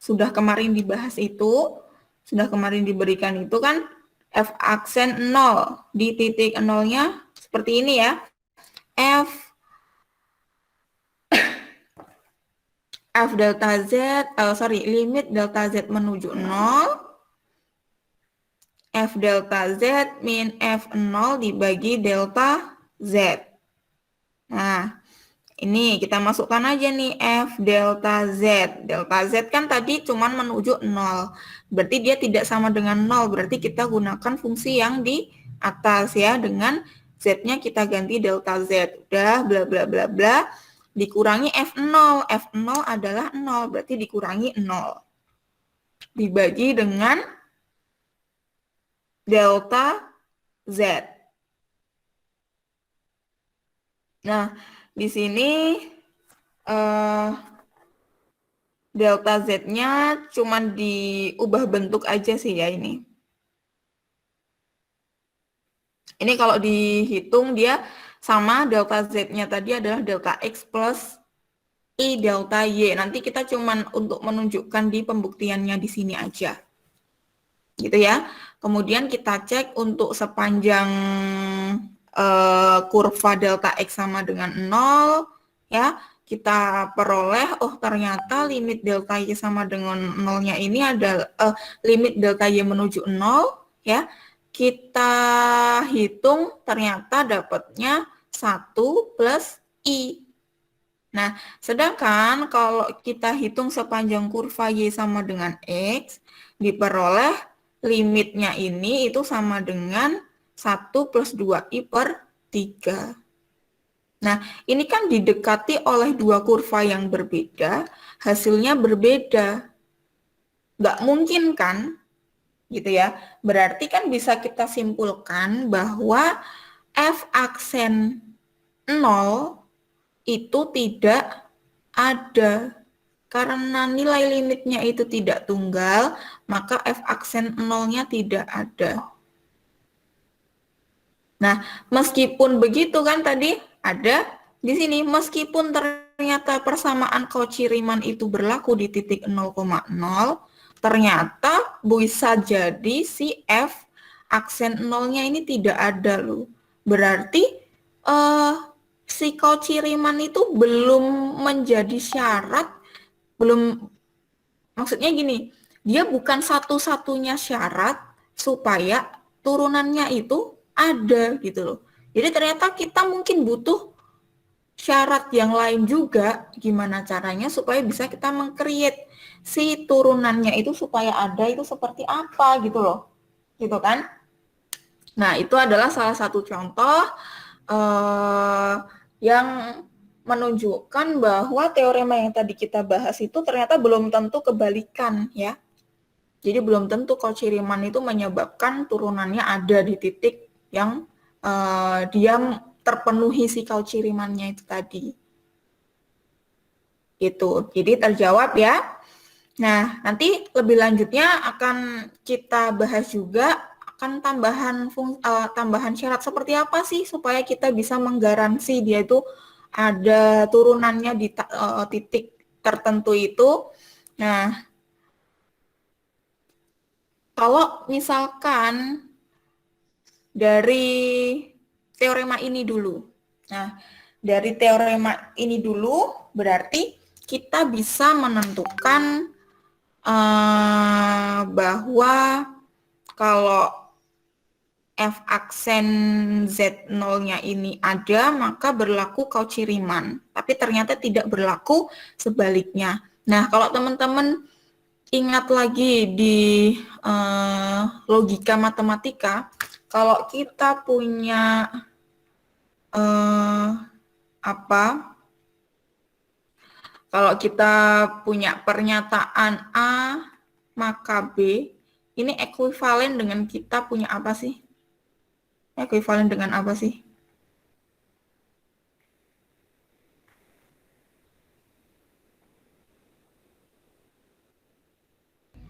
sudah kemarin dibahas itu, sudah kemarin diberikan itu kan F aksen 0 di titik 0-nya seperti ini ya. F delta Z, limit delta Z menuju 0, F delta Z min F0 dibagi delta Z. Nah, ini kita masukkan aja nih F delta Z. Delta Z kan tadi cuman menuju 0. Berarti dia tidak sama dengan 0. Berarti kita gunakan fungsi yang di atas ya. Dengan Z-nya kita ganti delta Z. Udah bla bla bla bla. Dikurangi F0. F0 adalah 0. Berarti dikurangi 0. Dibagi dengan delta Z. Nah, di sini eh, delta Z-nya cuman diubah bentuk aja sih ya ini. Ini kalau dihitung dia sama delta Z-nya tadi adalah delta X plus I delta Y. Nanti kita cuman untuk menunjukkan di pembuktiannya di sini aja. Gitu ya. Kemudian kita cek untuk sepanjang kurva delta X sama dengan 0, ya. Kita peroleh, oh ternyata limit delta Y sama dengan 0-nya ini adalah limit delta Y menuju 0, ya. Kita hitung ternyata dapatnya 1 plus I. Nah, sedangkan kalau kita hitung sepanjang kurva Y sama dengan X, diperoleh limitnya ini itu sama dengan 1 plus 2I per 3. Nah, ini kan didekati oleh dua kurva yang berbeda, hasilnya berbeda. Nggak mungkin kan? Gitu ya. Berarti kan bisa kita simpulkan bahwa F aksen 0 itu tidak ada. Karena nilai limitnya itu tidak tunggal, maka F aksen 0-nya tidak ada. Nah, meskipun begitu kan tadi ada di sini, meskipun ternyata persamaan Cauchy-Riemann itu berlaku di titik 0,0, ternyata bisa jadi si F aksen 0-nya ini tidak ada loh. Berarti si Cauchy-Riemann itu belum menjadi syarat, belum, maksudnya gini, dia bukan satu-satunya syarat supaya turunannya itu ada gitu loh. Jadi ternyata kita mungkin butuh syarat yang lain juga, gimana caranya supaya bisa kita meng-create si turunannya itu supaya ada itu seperti apa gitu loh. Gitu kan? Nah, itu adalah salah satu contoh yang menunjukkan bahwa teorema yang tadi kita bahas itu ternyata belum tentu kebalikan ya. Jadi belum tentu Cauchy-Riemann itu menyebabkan turunannya ada di titik yang dia terpenuhi si Cauchy-Riemann-nya itu tadi. Gitu. Jadi terjawab ya. Nah, nanti lebih lanjutnya akan kita bahas juga akan tambahan syarat seperti apa sih supaya kita bisa menggaransi dia itu ada turunannya di titik tertentu itu. Nah, kalau misalkan dari teorema ini dulu. Nah, dari teorema ini dulu berarti kita bisa menentukan bahwa kalau F aksen Z0-nya ini ada, maka berlaku Cauchy-Riemann. Tapi ternyata tidak berlaku sebaliknya. Nah, kalau teman-teman ingat lagi di logika matematika, kalau kita punya kalau kita punya pernyataan A maka B, ini ekuivalen dengan kita punya apa sih? Ekuivalen dengan apa sih?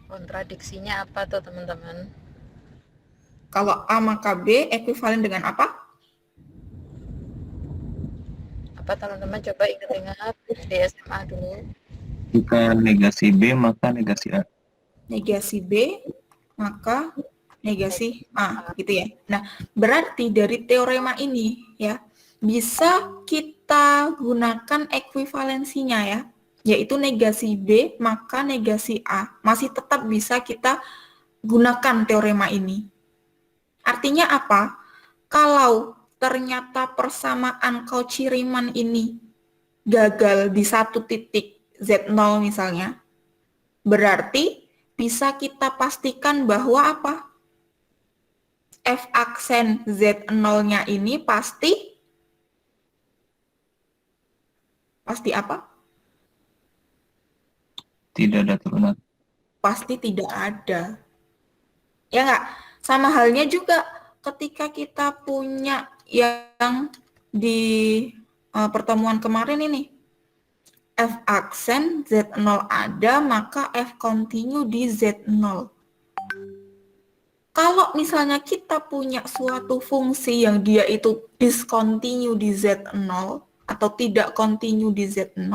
Kontradiksinya apa tuh teman-teman? Kalau A maka B, ekuivalen dengan apa? Apa teman-teman coba ingat-ingat di SMA dulu. Jika negasi B, maka negasi A. Negasi B, maka negasi A, gitu ya. Nah, berarti dari teorema ini ya, bisa kita gunakan ekuivalensinya ya, yaitu negasi B, maka negasi A. Masih tetap bisa kita gunakan teorema ini. Artinya apa? Kalau ternyata persamaan Cauchy-Riemann ini gagal di satu titik Z0 misalnya, berarti bisa kita pastikan bahwa apa? F aksen Z0-nya ini pasti apa? Tidak ada turunan. Pasti tidak ada. Ya nggak? Sama halnya juga ketika kita punya yang di pertemuan kemarin ini. F aksen Z0 ada, maka F continue di Z0. Kalau misalnya kita punya suatu fungsi yang dia itu discontinue di Z0 atau tidak continue di Z0,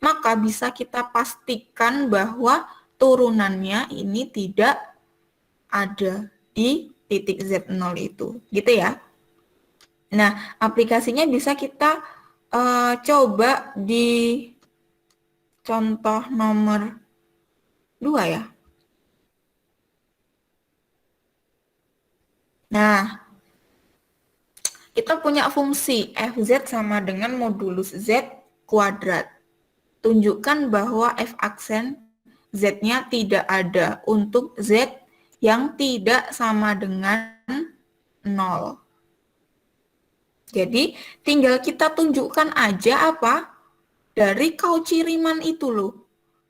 maka bisa kita pastikan bahwa turunannya ini tidak ada di titik Z0 itu. Gitu ya. Nah, aplikasinya bisa kita coba di contoh nomor 2 ya. Nah, kita punya fungsi fz sama dengan modulus z kuadrat. Tunjukkan bahwa f aksen z-nya tidak ada untuk z yang tidak sama dengan 0. Jadi, tinggal kita tunjukkan aja apa dari Cauchy-Riemann itu loh.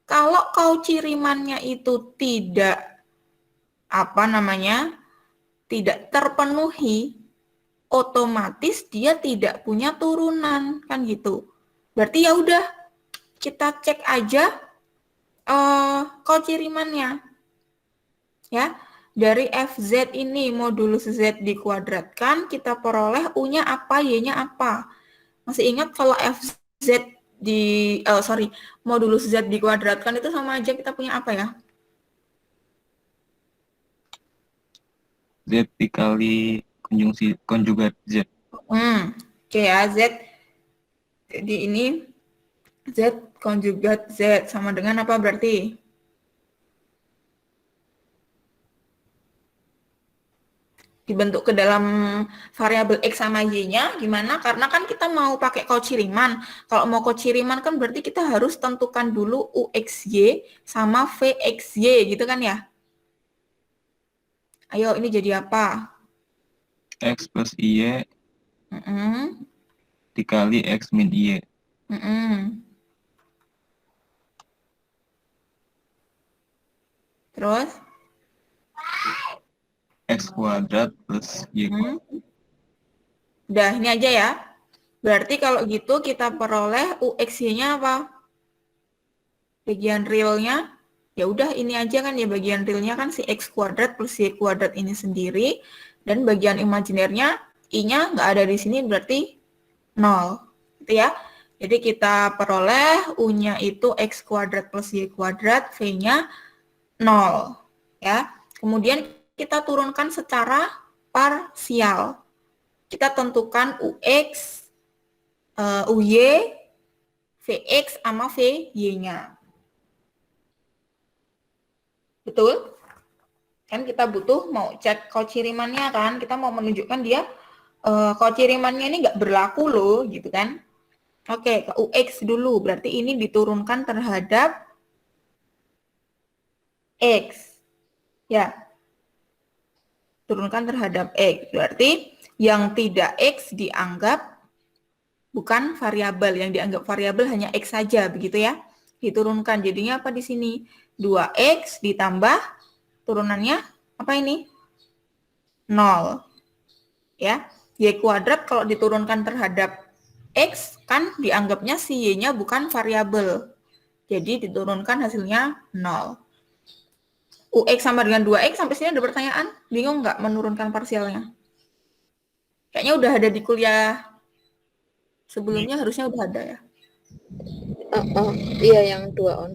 Kalau Cauchy-Riemann-nya itu tidak tidak terpenuhi, otomatis dia tidak punya turunan, kan gitu. Berarti ya udah, kita cek aja Cauchy-Riemann-nya. Ya, dari fz ini modulus z dikuadratkan, kita peroleh u-nya apa, y-nya apa. Masih ingat kalau fz modulus z dikuadratkan itu sama aja kita punya apa ya? Z dikali konjugat Z. Oke ya, Z. Jadi ini Z konjugat Z sama dengan apa berarti? Dibentuk ke dalam variabel X sama Y-nya gimana? Karena kan kita mau pakai Cauchy-Riemann. Kalau mau Cauchy-Riemann kan berarti kita harus tentukan dulu UXY sama VXY gitu kan ya? Ayo, ini jadi apa? X plus Y dikali X min Y. Terus? X kuadrat plus Y kuadrat. Udah, ini aja ya. Berarti kalau gitu kita peroleh UXY-nya apa? Bagian realnya? Ya udah ini aja kan ya, bagian realnya kan si X kuadrat plus Y kuadrat ini sendiri. Dan bagian imajinernya, I-nya nggak ada di sini berarti 0. Gitu ya. Jadi kita peroleh U-nya itu X kuadrat plus Y kuadrat, V-nya 0. Ya. Kemudian kita turunkan secara parsial. Kita tentukan UX, UY, VX, sama VY-nya. Betul? Kan kita butuh mau cek Cauchy-Riemann-nya kan, kita mau menunjukkan dia Cauchy-Riemann-nya ini nggak berlaku loh, gitu kan. Oke, ke UX dulu, berarti ini diturunkan terhadap X. Ya, turunkan terhadap X, berarti yang tidak X dianggap bukan variabel, yang dianggap variabel hanya X saja, begitu ya. Diturunkan, jadinya apa di sini? 2X ditambah turunannya apa ini? 0. Ya, Y kuadrat kalau diturunkan terhadap X kan dianggapnya si Y-nya bukan variabel. Jadi diturunkan hasilnya 0. UX sama dengan 2X, sampai sini ada pertanyaan? Bingung nggak menurunkan parsialnya? Kayaknya udah ada di kuliah sebelumnya, harusnya udah ada ya. Iya, yang 2 on.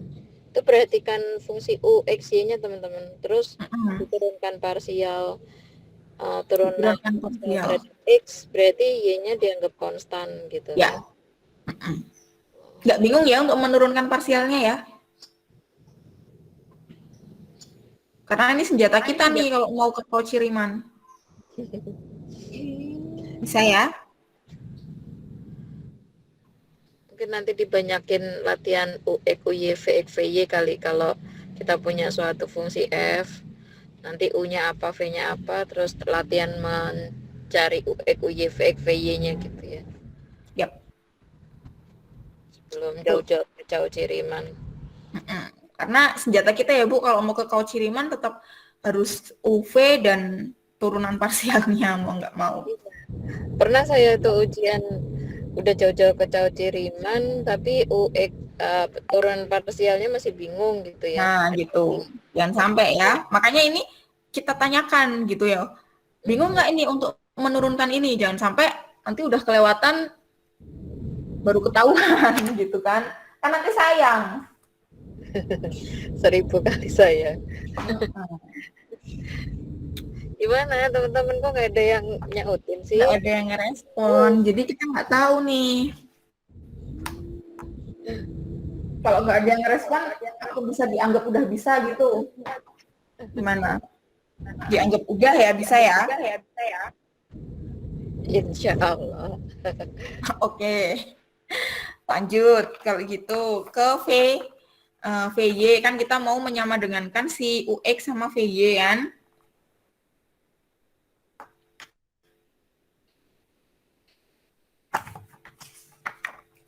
Itu perhatikan fungsi UXY-nya teman-teman. Terus diturunkan parsial. Turunan parsial. X berarti Y-nya dianggap konstan gitu. Ya. Nggak bingung ya untuk menurunkan parsialnya ya? Karena ini senjata kita nih kalau mau ke Cauchy-Riemann. Bisa ya? Mungkin nanti dibanyakin latihan UX, UY, VX, VY kali kalau kita punya suatu fungsi F. Nanti U-nya apa, V-nya apa, terus latihan mencari UX, UY, VX, VY-nya gitu ya. Yap. Sebelum jauh-jauh ke Cauchy-Riemann. Karena senjata kita ya Bu, kalau mau ke Cauchy-Riemann tetap harus UV dan turunan parsialnya, mau nggak mau. Pernah saya tuh ujian udah jauh-jauh ke Cauchy-Riemann, tapi UX turunan parsialnya masih bingung gitu ya. Nah, gitu. Jangan sampai ya. Makanya ini kita tanyakan gitu ya. Bingung nggak ini untuk menurunkan ini? Jangan sampai nanti udah kelewatan baru ketahuan gitu kan. Kan nanti sayang. 1000 kali saya. Gimana teman-teman, kok nggak ada yang nyautin sih? Nggak ada yang ngerespon. Jadi kita nggak tahu nih. Kalau nggak ada yang ngerespon, aku bisa dianggap udah bisa gitu. Gimana? Dianggap udah ya, bisa ya? Insya Allah. Oke. Lanjut. Kalau gitu ke VY kan kita mau menyamadengankan si UX sama VY kan?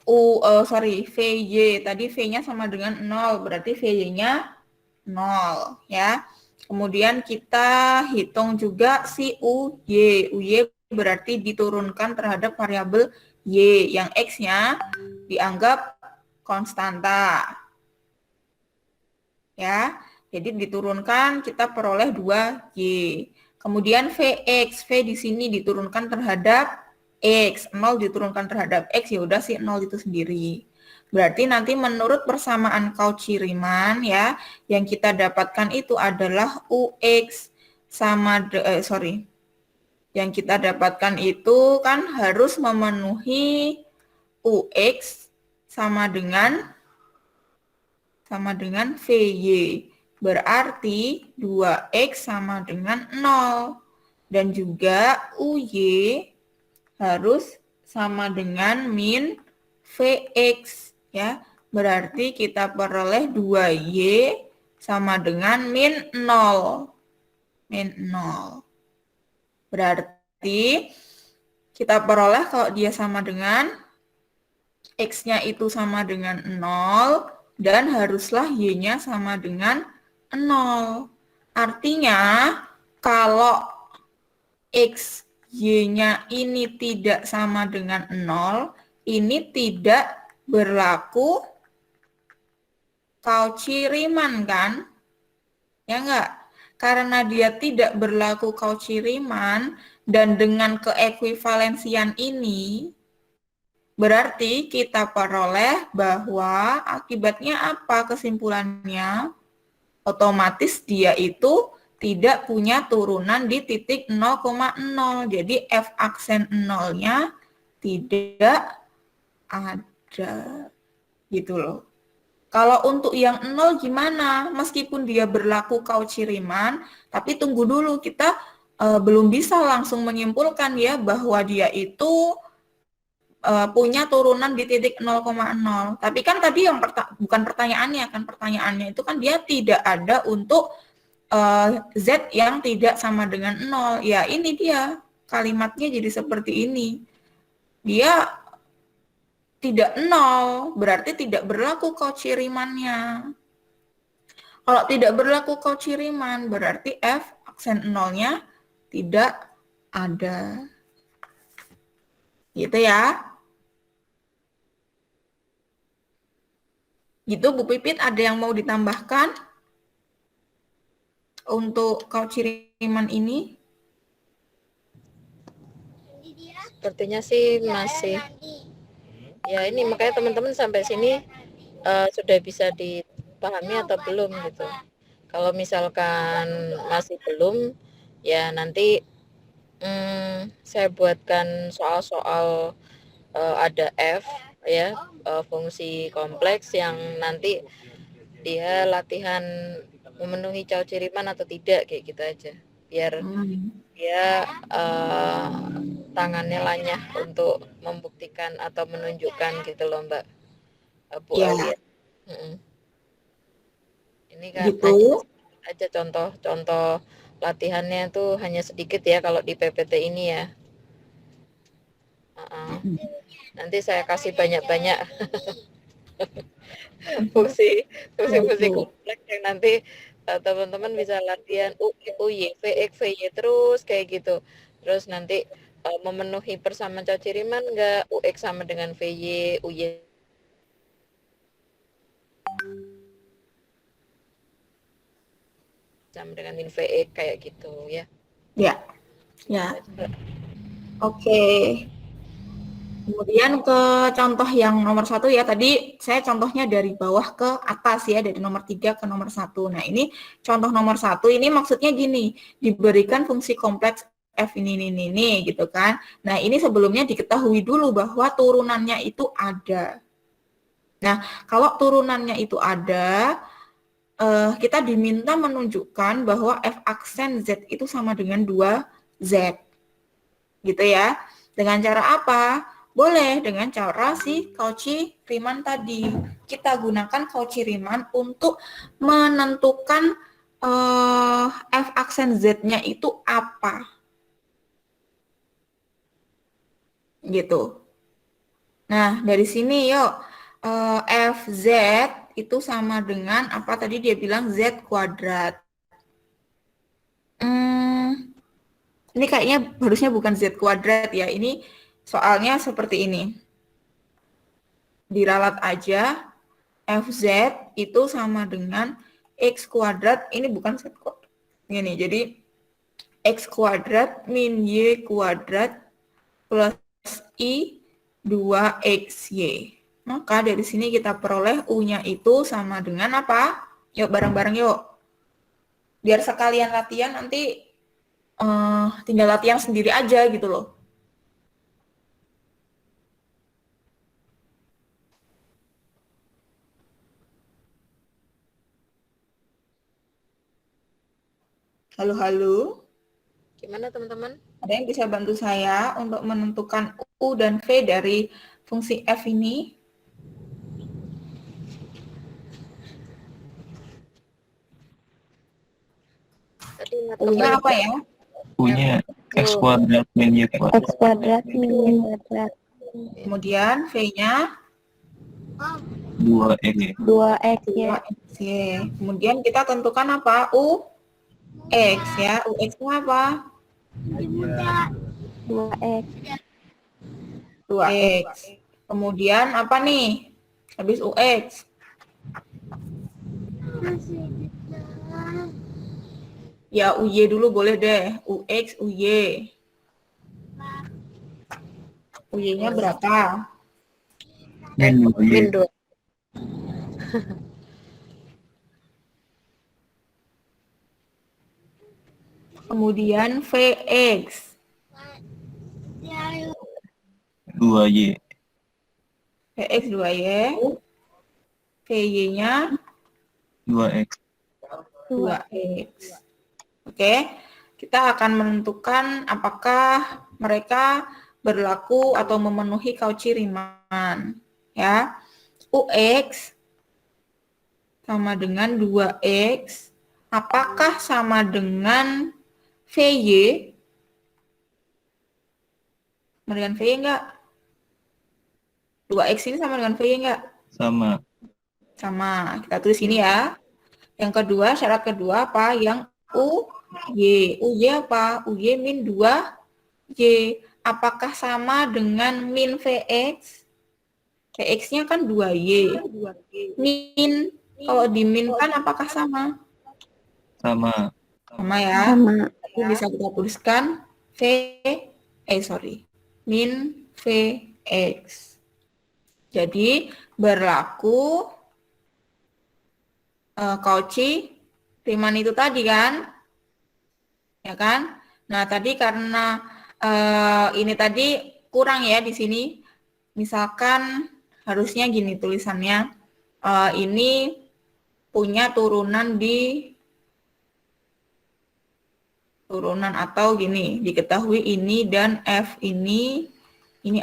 VY tadi V-nya sama dengan 0, berarti VY-nya 0 ya. Kemudian kita hitung juga si UY. UY berarti diturunkan terhadap variabel Y yang X-nya dianggap konstanta. Ya. Jadi diturunkan kita peroleh 2Y. Kemudian VX, V di sini diturunkan terhadap X, 0 diturunkan terhadap X, ya udah si 0 itu sendiri. Berarti nanti menurut persamaan Cauchy-Riemann ya, yang kita dapatkan itu adalah UX sama yang kita dapatkan itu kan harus memenuhi UX sama dengan VY. Berarti 2X sama dengan 0. Dan juga UY harus sama dengan min VX ya. Berarti kita peroleh 2Y sama dengan min 0. Min 0. Berarti kita peroleh kalau dia sama dengan X-nya itu sama dengan 0 dan haruslah Y-nya sama dengan 0. Artinya kalau X Y-nya ini tidak sama dengan 0, ini tidak berlaku Cauchy-Riemann kan? Ya enggak? Karena dia tidak berlaku Cauchy-Riemann dan dengan keekuivalensian ini, berarti kita peroleh bahwa akibatnya apa kesimpulannya? Otomatis dia itu tidak punya turunan di titik 0,0. Jadi F aksen 0-nya tidak ada. Gitu loh. Kalau untuk yang 0 gimana? Meskipun dia berlaku Cauchy-Riemann, tapi tunggu dulu, kita belum bisa langsung menyimpulkan ya bahwa dia itu punya turunan di titik 0,0. Tapi kan tadi yang bukan pertanyaannya, kan pertanyaannya itu kan dia tidak ada untuk Z yang tidak sama dengan 0. Ya ini dia, kalimatnya jadi seperti ini. Dia tidak 0, berarti tidak berlaku Cauchy-Riemann-nya. Kalau tidak berlaku Cauchy-Riemann, berarti F aksen 0-nya tidak ada. Gitu ya. Gitu Bu Pipit, ada yang mau ditambahkan untuk Cauchy-Riemann ini? Sepertinya sih masih. Ya ini makanya teman-teman sampai sini sudah bisa dipahami atau belum gitu. Kalau misalkan masih belum, ya nanti saya buatkan soal-soal ada F ya, fungsi kompleks yang nanti dia latihan memenuhi Cauchy-Riemann atau tidak, kayak gitu aja, biar dia tangannya lanyah untuk membuktikan atau menunjukkan gitu loh Mbak Bu Alia. Ini kan Gitu. aja contoh latihannya tuh hanya sedikit ya kalau di PPT ini ya. Nanti saya kasih banyak-banyak fungsi kompleks yang nanti teman-teman bisa latihan UY, VX, VY terus kayak gitu. Terus nanti memenuhi persamaan Cauchy-Riemann enggak, UX sama dengan VY, UY sama dengan min VX kayak gitu ya. Ya, ya. Oke. Kemudian ke contoh yang nomor 1 ya, tadi saya contohnya dari bawah ke atas ya, dari nomor 3 ke nomor 1. Nah ini contoh nomor 1 ini maksudnya gini, diberikan fungsi kompleks F ini gitu kan. Nah ini sebelumnya diketahui dulu bahwa turunannya itu ada. Nah kalau turunannya itu ada, kita diminta menunjukkan bahwa F aksen Z itu sama dengan 2Z. Gitu ya. Dengan cara apa? Boleh dengan cara si Cauchy-Riemann tadi. Kita gunakan Cauchy-Riemann untuk menentukan F aksen Z-nya itu apa. Gitu. Nah, dari sini yuk. Fz itu sama dengan apa tadi dia bilang Z kuadrat. Ini kayaknya harusnya bukan Z kuadrat ya. Ini soalnya seperti ini. Diralat aja, Fz itu sama dengan X kuadrat, ini bukan Z kuadrat. Ini, jadi X kuadrat min Y kuadrat plus I 2XY. Maka dari sini kita peroleh U-nya itu sama dengan apa? Yuk bareng-bareng yuk. Biar sekalian latihan nanti tinggal latihan sendiri aja gitu loh. Halo. Gimana teman-teman? Ada yang bisa bantu saya untuk menentukan U dan V dari fungsi F ini? Tadi U-nya apa ya? punya X kuadrat min Y kuadrat. X kuadrat min Y kuadrat. Kemudian V-nya 2X. 2X ya. 2XY. Kemudian kita tentukan apa? U X ya. UX-nya apa? 2X. 2X. Kemudian apa nih? Habis UX. Ya, UY dulu boleh deh. UX, UY. UY-nya berapa? Min 2Y. min 2. Kemudian VX. 2Y. VX 2Y. VY-nya 2X. 2X. Oke, kita akan menentukan apakah mereka berlaku atau memenuhi Cauchy-Riemann. Ya, UX sama dengan 2X. Apakah sama dengan VY? Sama dengan VY enggak? 2X ini sama dengan VY enggak? Sama. Sama. Kita tulis ini ya. Yang kedua, syarat kedua apa? Yang UY. UY apa? UY min 2Y. Apakah sama dengan min VX? VX-nya kan 2Y. Min, kalau diminkan apakah sama? Sama. Sama ya. Sama. Jadi bisa kita tuliskan min VX. Jadi berlaku Cauchy-Riemann itu tadi kan? Ya kan? Nah, tadi karena ini tadi kurang ya di sini. Misalkan harusnya gini tulisannya. Ini punya turunan atau gini, diketahui ini dan F ini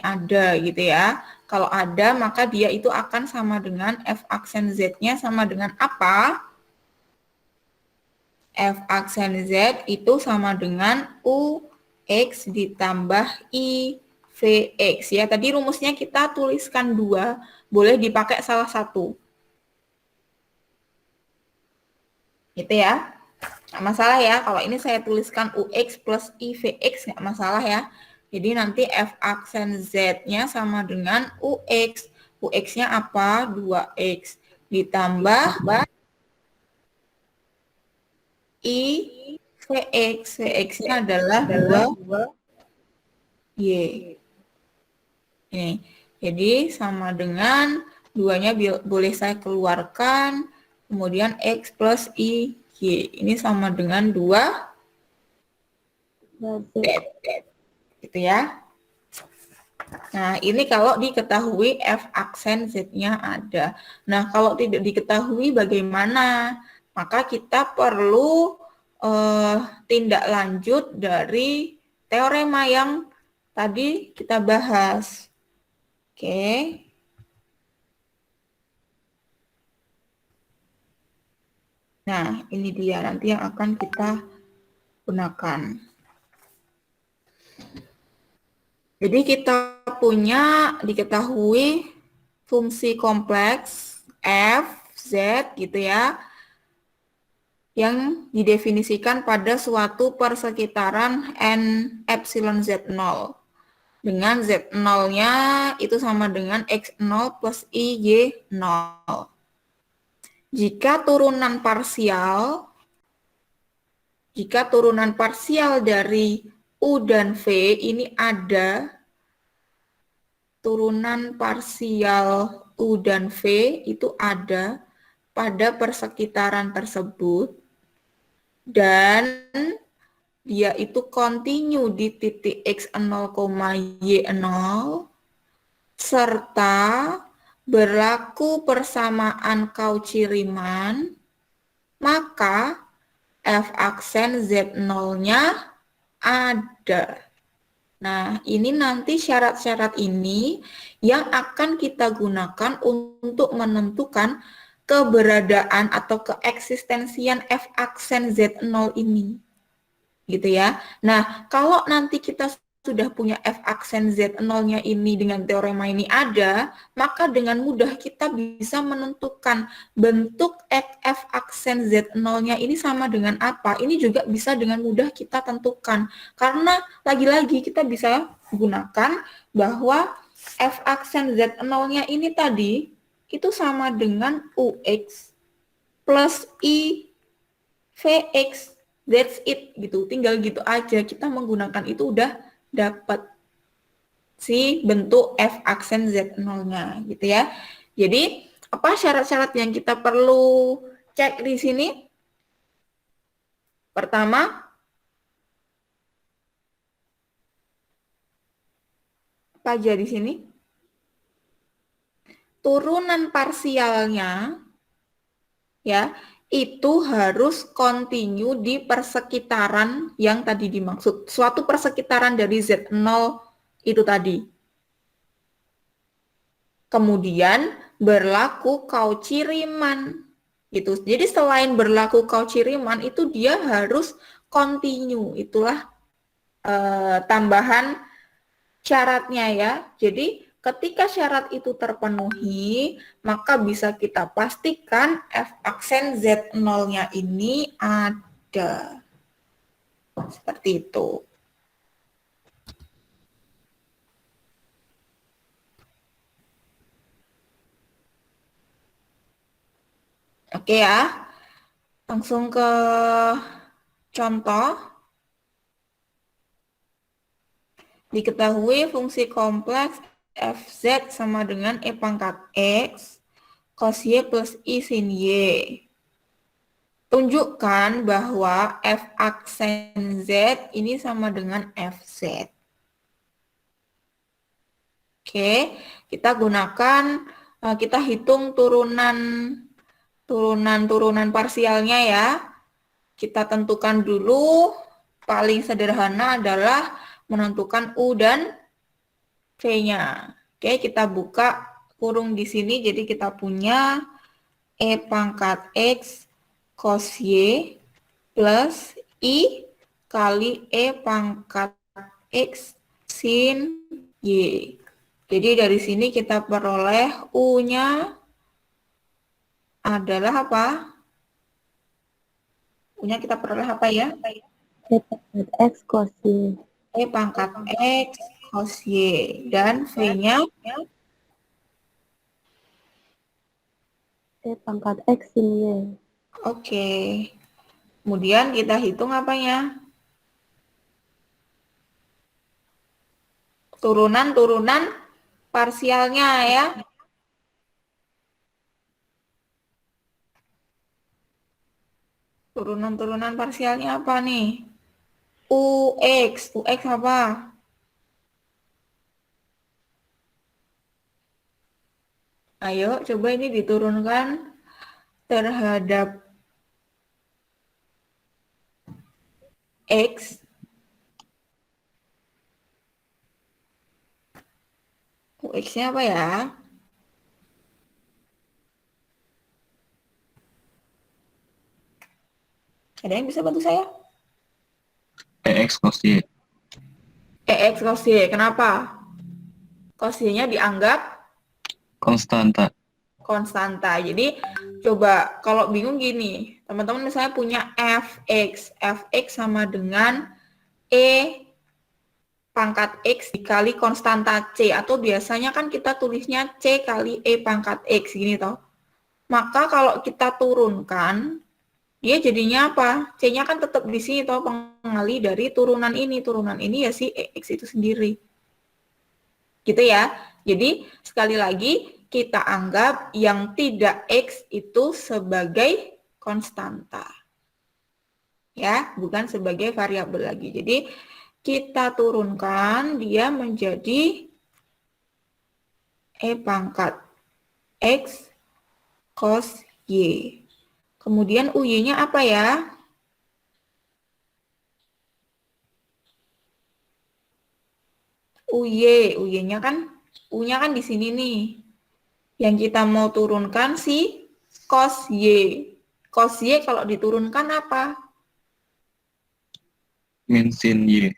ada gitu ya. Kalau ada maka dia itu akan sama dengan F aksen Z-nya sama dengan apa? F aksen Z itu sama dengan UX ditambah I VX ya. Tadi rumusnya kita tuliskan 2, boleh dipakai salah satu. Gitu ya. Nggak masalah ya, kalau ini saya tuliskan UX plus IVX nggak masalah ya. Jadi nanti F aksen Z-nya sama dengan UX. UX-nya apa? 2X. ditambah I Vx. Vx-nya adalah 2Y. Ini. Jadi sama dengan 2-nya boleh saya keluarkan, kemudian X plus I, Y. Ini sama dengan 2 Z. Gitu ya. Nah, ini kalau diketahui F aksen Z-nya ada. Nah, kalau tidak diketahui bagaimana? Maka kita perlu tindak lanjut dari teorema yang tadi kita bahas. Oke. Nah, ini dia nanti yang akan kita gunakan. Jadi kita punya diketahui fungsi kompleks F, Z gitu ya, yang didefinisikan pada suatu persekitaran N epsilon Z0. Dengan Z0-nya itu sama dengan X0 plus IY0. Jika turunan parsial dari U dan V ini ada, turunan parsial U dan V itu ada pada persekitaran tersebut, dan dia itu kontinu di titik X0, Y0, serta berlaku persamaan Cauchy-Riemann, maka F aksen Z0-nya ada. Nah, ini nanti syarat-syarat ini yang akan kita gunakan untuk menentukan keberadaan atau keeksistensian F aksen Z0 ini. Gitu ya. Nah, kalau nanti kita sudah punya F aksen Z0-nya ini dengan teorema ini ada, maka dengan mudah kita bisa menentukan bentuk F aksen Z0-nya ini sama dengan apa. Ini juga bisa dengan mudah kita tentukan. Karena lagi-lagi kita bisa gunakan bahwa F aksen Z0-nya ini tadi itu sama dengan UX plus I Vx. That's it gitu. Tinggal gitu aja kita menggunakan itu udah dapat si bentuk F aksen Z0-nya gitu ya. Jadi apa syarat-syarat yang kita perlu cek di sini? Pertama, apa aja di sini? Turunan parsialnya ya itu harus kontinu di persekitaran yang tadi dimaksud. Suatu persekitaran dari Z0 itu tadi. Kemudian berlaku Cauchy-Riemann. Gitu. Jadi selain berlaku Cauchy-Riemann itu dia harus kontinu. Itulah tambahan syaratnya ya. Jadi ketika syarat itu terpenuhi, maka bisa kita pastikan F aksen Z0-nya ini ada. Seperti itu. Oke ya. Langsung ke contoh. Diketahui fungsi kompleks Fz sama dengan E pangkat X cos Y plus I sin Y. Tunjukkan bahwa F aksen Z ini sama dengan Fz. Oke, kita gunakan, kita hitung turunan parsialnya ya. Kita tentukan dulu, paling sederhana adalah menentukan U dan V-nya. Oke, kita buka kurung di sini, jadi kita punya E pangkat X cos Y plus I kali E pangkat X sin Y. Jadi dari sini kita peroleh U-nya adalah apa? U-nya kita peroleh apa ya? E pangkat X cos Y. E pangkat X cos Y. Dan V-nya E pangkat X sin Y. Oke. Kemudian kita hitung apanya? Turunan-turunan parsialnya ya. Turunan-turunan parsialnya apa nih? UX apa? Ayo, coba ini diturunkan terhadap X. UX-nya apa ya? Ada yang bisa bantu saya? EX cos Y. EX cos Y. Kenapa? Cos Y-nya dianggap Konstanta. konstanta. Jadi coba kalau bingung gini, teman-teman misalnya punya fx sama dengan E pangkat X dikali konstanta C, atau biasanya kan kita tulisnya C kali E pangkat X gini toh. Maka kalau kita turunkan, dia jadinya apa? C-nya kan tetap di sini toh, pengali dari turunan ini. Turunan ini ya si EX itu sendiri. Gitu ya. Jadi sekali lagi kita anggap yang tidak X itu sebagai konstanta. Ya, bukan sebagai variabel lagi. Jadi kita turunkan dia menjadi E pangkat X cos Y. Kemudian UY-nya apa ya? UY-nya kan U-nya kan di sini nih. Yang kita mau turunkan si cos Y. Cos Y kalau diturunkan apa? Min sin Y.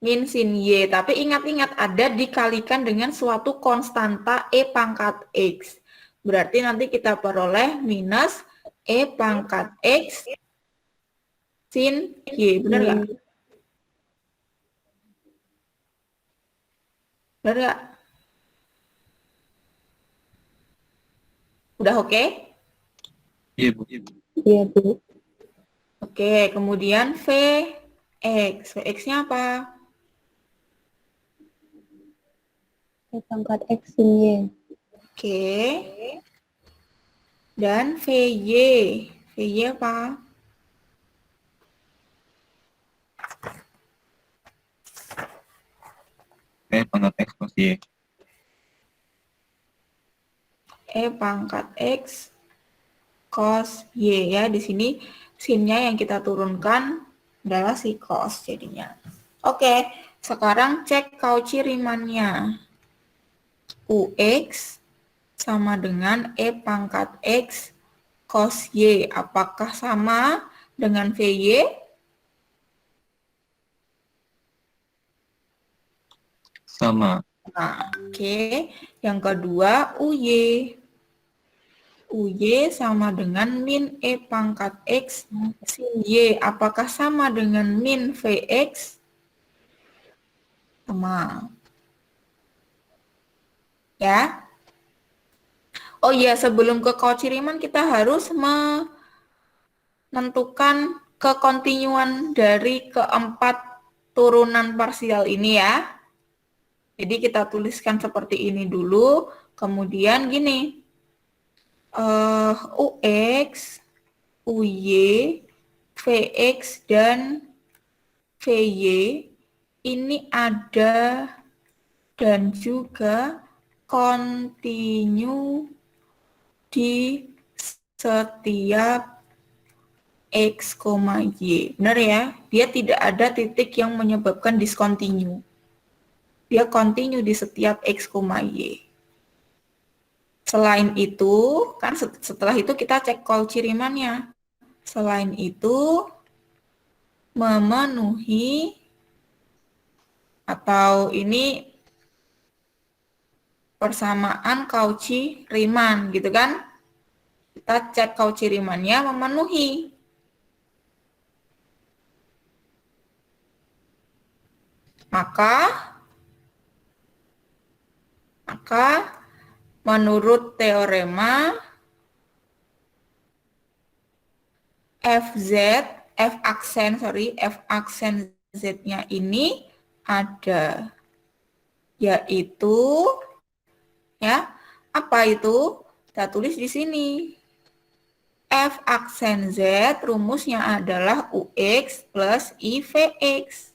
Min sin Y. Tapi ingat-ingat ada dikalikan dengan suatu konstanta E pangkat X. Berarti nanti kita peroleh minus E pangkat X sin Y. Benar nggak? Benar nggak? Udah oke? Iya, Bu. Iya, Bu. Oke, kemudian Vx. Vx-nya apa? E pangkat X sin Y. Oke. Dan Vy. Vy apa? E pangkat X cos Y. E pangkat X cos Y ya. Di sini sinnya yang kita turunkan adalah si cos jadinya. Oke, sekarang cek Cauchy Riemann-nya. UX sama dengan E pangkat X cos Y. Apakah sama dengan Vy? Sama. Nah, oke. Yang kedua, UY. UY sama dengan min E pangkat X sin Y. Apakah sama dengan min Vx? Sama. Ya. Oh iya, sebelum ke Cauchy Riemann kita harus menentukan kekontinuan dari keempat turunan parsial ini ya. Jadi kita tuliskan seperti ini dulu, kemudian gini, UX, UY, Vx, dan Vy ini ada dan juga kontinu di setiap X, Y. Benar ya? Dia tidak ada titik yang menyebabkan discontinue. Dia continue di setiap X, Y. Selain itu, kan setelah itu kita cek Cauchy Riemann-nya. Selain itu, memenuhi atau ini persamaan Cauchy Riemann gitu kan? Kita cek Cauchy Riemann-nya memenuhi. Maka menurut teorema F aksen Z-nya ini ada, yaitu ya, apa itu? Kita tulis di sini. F aksen Z rumusnya adalah UX plus IVX.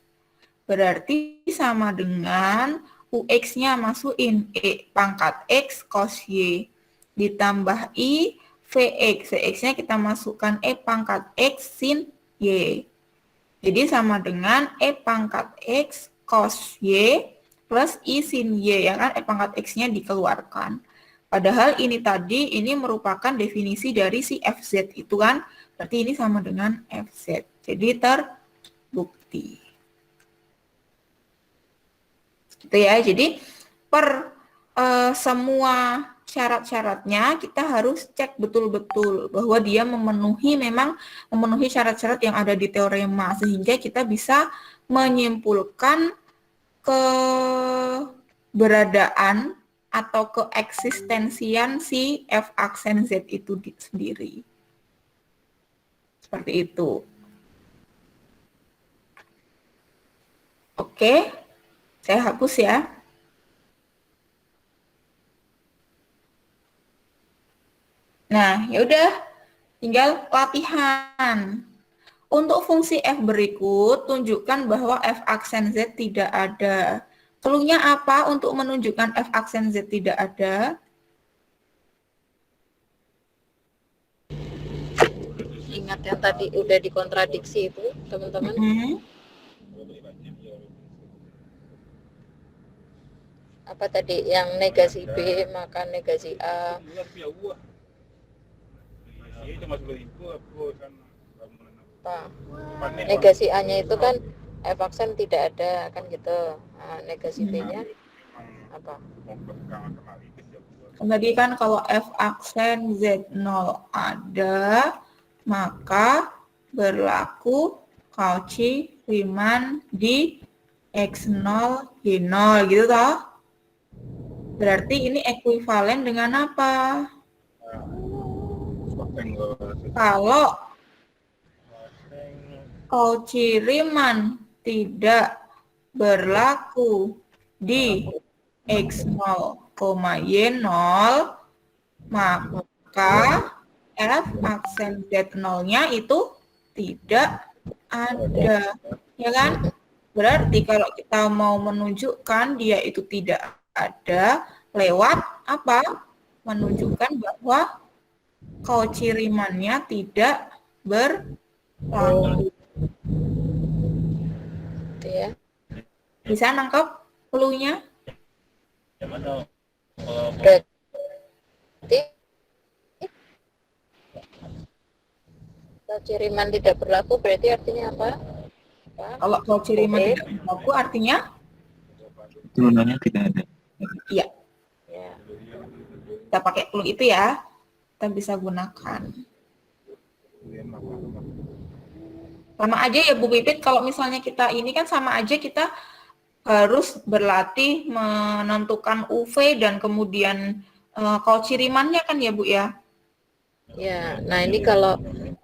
Berarti sama dengan UX-nya masukin E pangkat X cos Y ditambah I VX. VX-nya kita masukkan E pangkat X sin Y. Jadi sama dengan E pangkat X cos Y plus I sin Y, ya kan? E pangkat X-nya dikeluarkan. Padahal ini tadi, ini merupakan definisi dari si FZ itu kan. Berarti ini sama dengan FZ. Jadi terbukti. Gitu ya, jadi per semua syarat-syaratnya kita harus cek betul-betul bahwa dia memang memenuhi syarat-syarat yang ada di teorema, sehingga kita bisa menyimpulkan keberadaan atau keeksistensian si F aksen Z itu sendiri. Seperti itu. Oke, saya hapus ya. Nah, yaudah, tinggal latihan. Untuk fungsi F berikut, tunjukkan bahwa F aksen Z tidak ada. Clue-nya apa untuk menunjukkan F aksen Z tidak ada? Ingat yang tadi udah dikontradiksi itu, teman-teman. Apa tadi yang negasi B maka negasi A. Apa? Negasi A-nya itu kan F aksen tidak ada kan gitu. Nah, negasi B-nya apa? Tadi kan kalau F aksen Z0 ada, maka berlaku Cauchy Riemann di X0 Y0 gitu toh. Berarti ini ekuivalen dengan apa? Kalau Cauchy Riemann tidak berlaku di X0, Y0, maka F aksen Z0-nya itu tidak ada, ya kan? Berarti kalau kita mau menunjukkan dia itu tidak ada, lewat apa? Menunjukkan bahwa Cauchy Riemann-nya tidak berlaku. Itu ya. Bisa nangkep clue-nya? Berarti Cauchy Riemann tidak berlaku berarti artinya apa? Kalau Cauchy Riemann tidak berlaku artinya? Turunannya tidak ada. Iya. Ya. Kita pakai clue itu ya. Kita bisa gunakan. Sama aja ya Bu Pipit, kalau misalnya kita ini kan sama aja kita harus berlatih menentukan UV dan kemudian Cauchy Riemann-nya kan ya Bu ya? Ya, nah ini kalau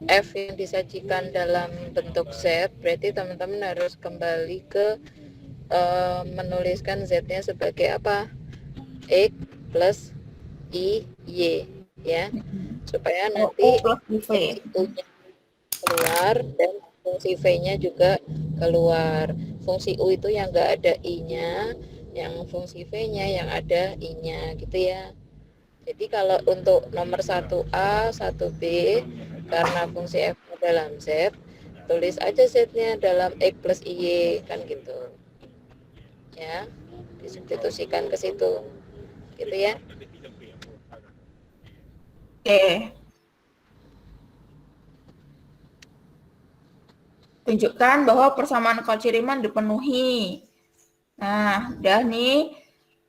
F yang disajikan dalam bentuk Z, berarti teman-teman harus kembali ke menuliskan Z-nya sebagai apa? X plus I, Y, ya. Supaya nanti U plus IV. U-nya keluar dan fungsi V-nya juga keluar. Fungsi U itu yang enggak ada I-nya, yang fungsi V-nya yang ada I-nya, gitu ya. Jadi kalau untuk nomor 1A, 1B, karena fungsi F dalam Z, tulis aja Z-nya dalam X plus IY, kan gitu. Ya, disubstitusikan ke situ. Gitu ya. Oke. Tunjukkan bahwa persamaan Cauchy Riemann dipenuhi. Nah, udah nih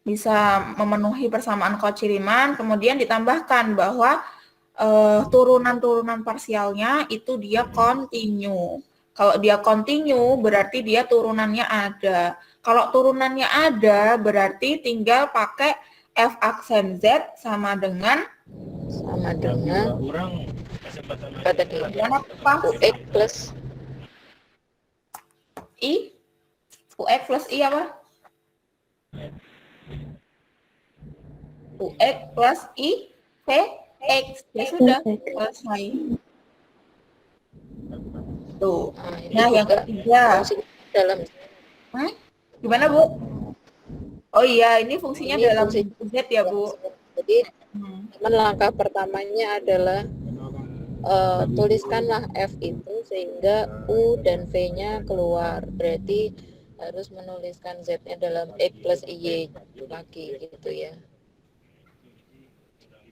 bisa memenuhi persamaan Cauchy Riemann, kemudian ditambahkan bahwa turunan-turunan parsialnya itu dia kontinu. Kalau dia kontinu berarti dia turunannya ada. Kalau turunannya ada berarti tinggal pakai F aksen Z sama dengan Apa tadi? Kemudian apa? UX plus I? UX plus I apa? UX plus I? V? X. Ya sudah, selesai. Tuh. ini Nah, yang juga ketiga. fungsi dalam Gimana, Bu? Oh iya, ini fungsinya ini dalam fungsi Z ya, Bu. Jadi Hmm. teman langkah pertamanya adalah tuliskanlah F itu sehingga U dan V-nya keluar. Berarti harus menuliskan Z-nya dalam X plus IY lagi gitu ya.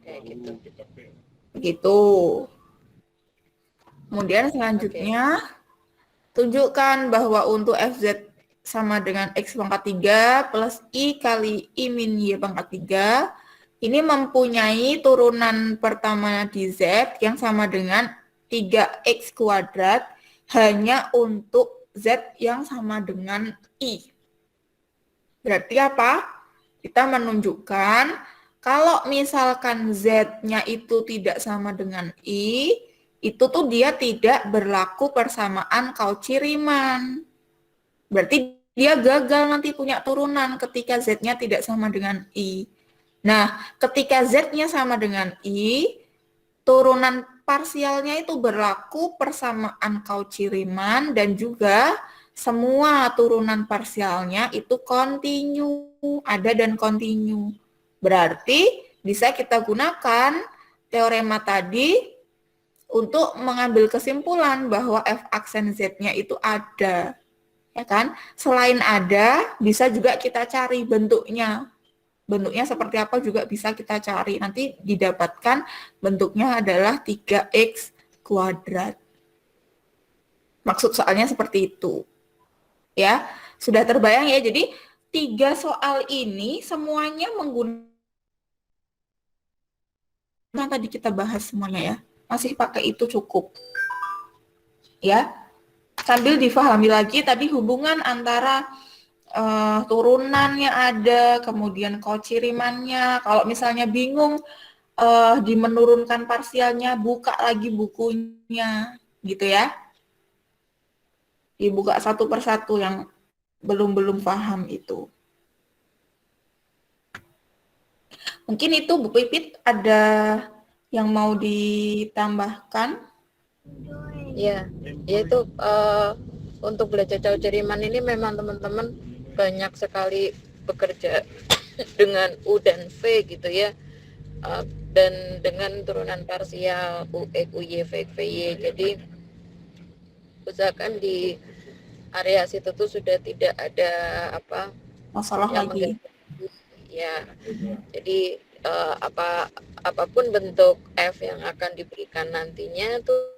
Kayak gitu. Begitu. Kemudian selanjutnya, tunjukkan bahwa untuk FZ sama dengan X pangkat 3 plus I kali I min Y pangkat 3, ini mempunyai turunan pertama di Z yang sama dengan 3X kuadrat hanya untuk Z yang sama dengan I. Berarti apa? Kita menunjukkan kalau misalkan Z-nya itu tidak sama dengan I, itu tuh dia tidak berlaku persamaan Cauchy-Riemann. Berarti dia gagal nanti punya turunan ketika Z-nya tidak sama dengan I. Nah, ketika Z-nya sama dengan I, turunan parsialnya itu berlaku persamaan Cauchy-Riemann dan juga semua turunan parsialnya itu kontinu, ada dan kontinu. Berarti bisa kita gunakan teorema tadi untuk mengambil kesimpulan bahwa f aksen Z-nya itu ada. Ya kan? Selain ada, bisa juga kita cari bentuknya. Bentuknya seperti apa juga bisa kita cari. Nanti didapatkan bentuknya adalah 3X kuadrat. Maksud soalnya seperti itu. Ya, sudah terbayang ya. Jadi 3 soal ini semuanya menggunakan yang tadi kita bahas semuanya ya. Masih pakai itu cukup. Ya. Sambil difahami lagi tadi hubungan antara turunannya ada, kemudian Cauchy-Riemann-nya. Kalau misalnya bingung di menurunkan parsialnya, buka lagi bukunya, gitu ya. Dibuka satu persatu yang belum paham itu. Mungkin itu Bu Pipit ada yang mau ditambahkan? Ya, yaitu untuk belajar Cauchy-Riemann ini memang teman-teman banyak sekali bekerja dengan U dan V gitu ya, dan dengan turunan parsial U, X, UY, V, X, VY. Jadi usahakan di area situ tuh sudah tidak ada apa Masalah yang lagi. Ya, jadi apapun bentuk F yang akan diberikan nantinya tuh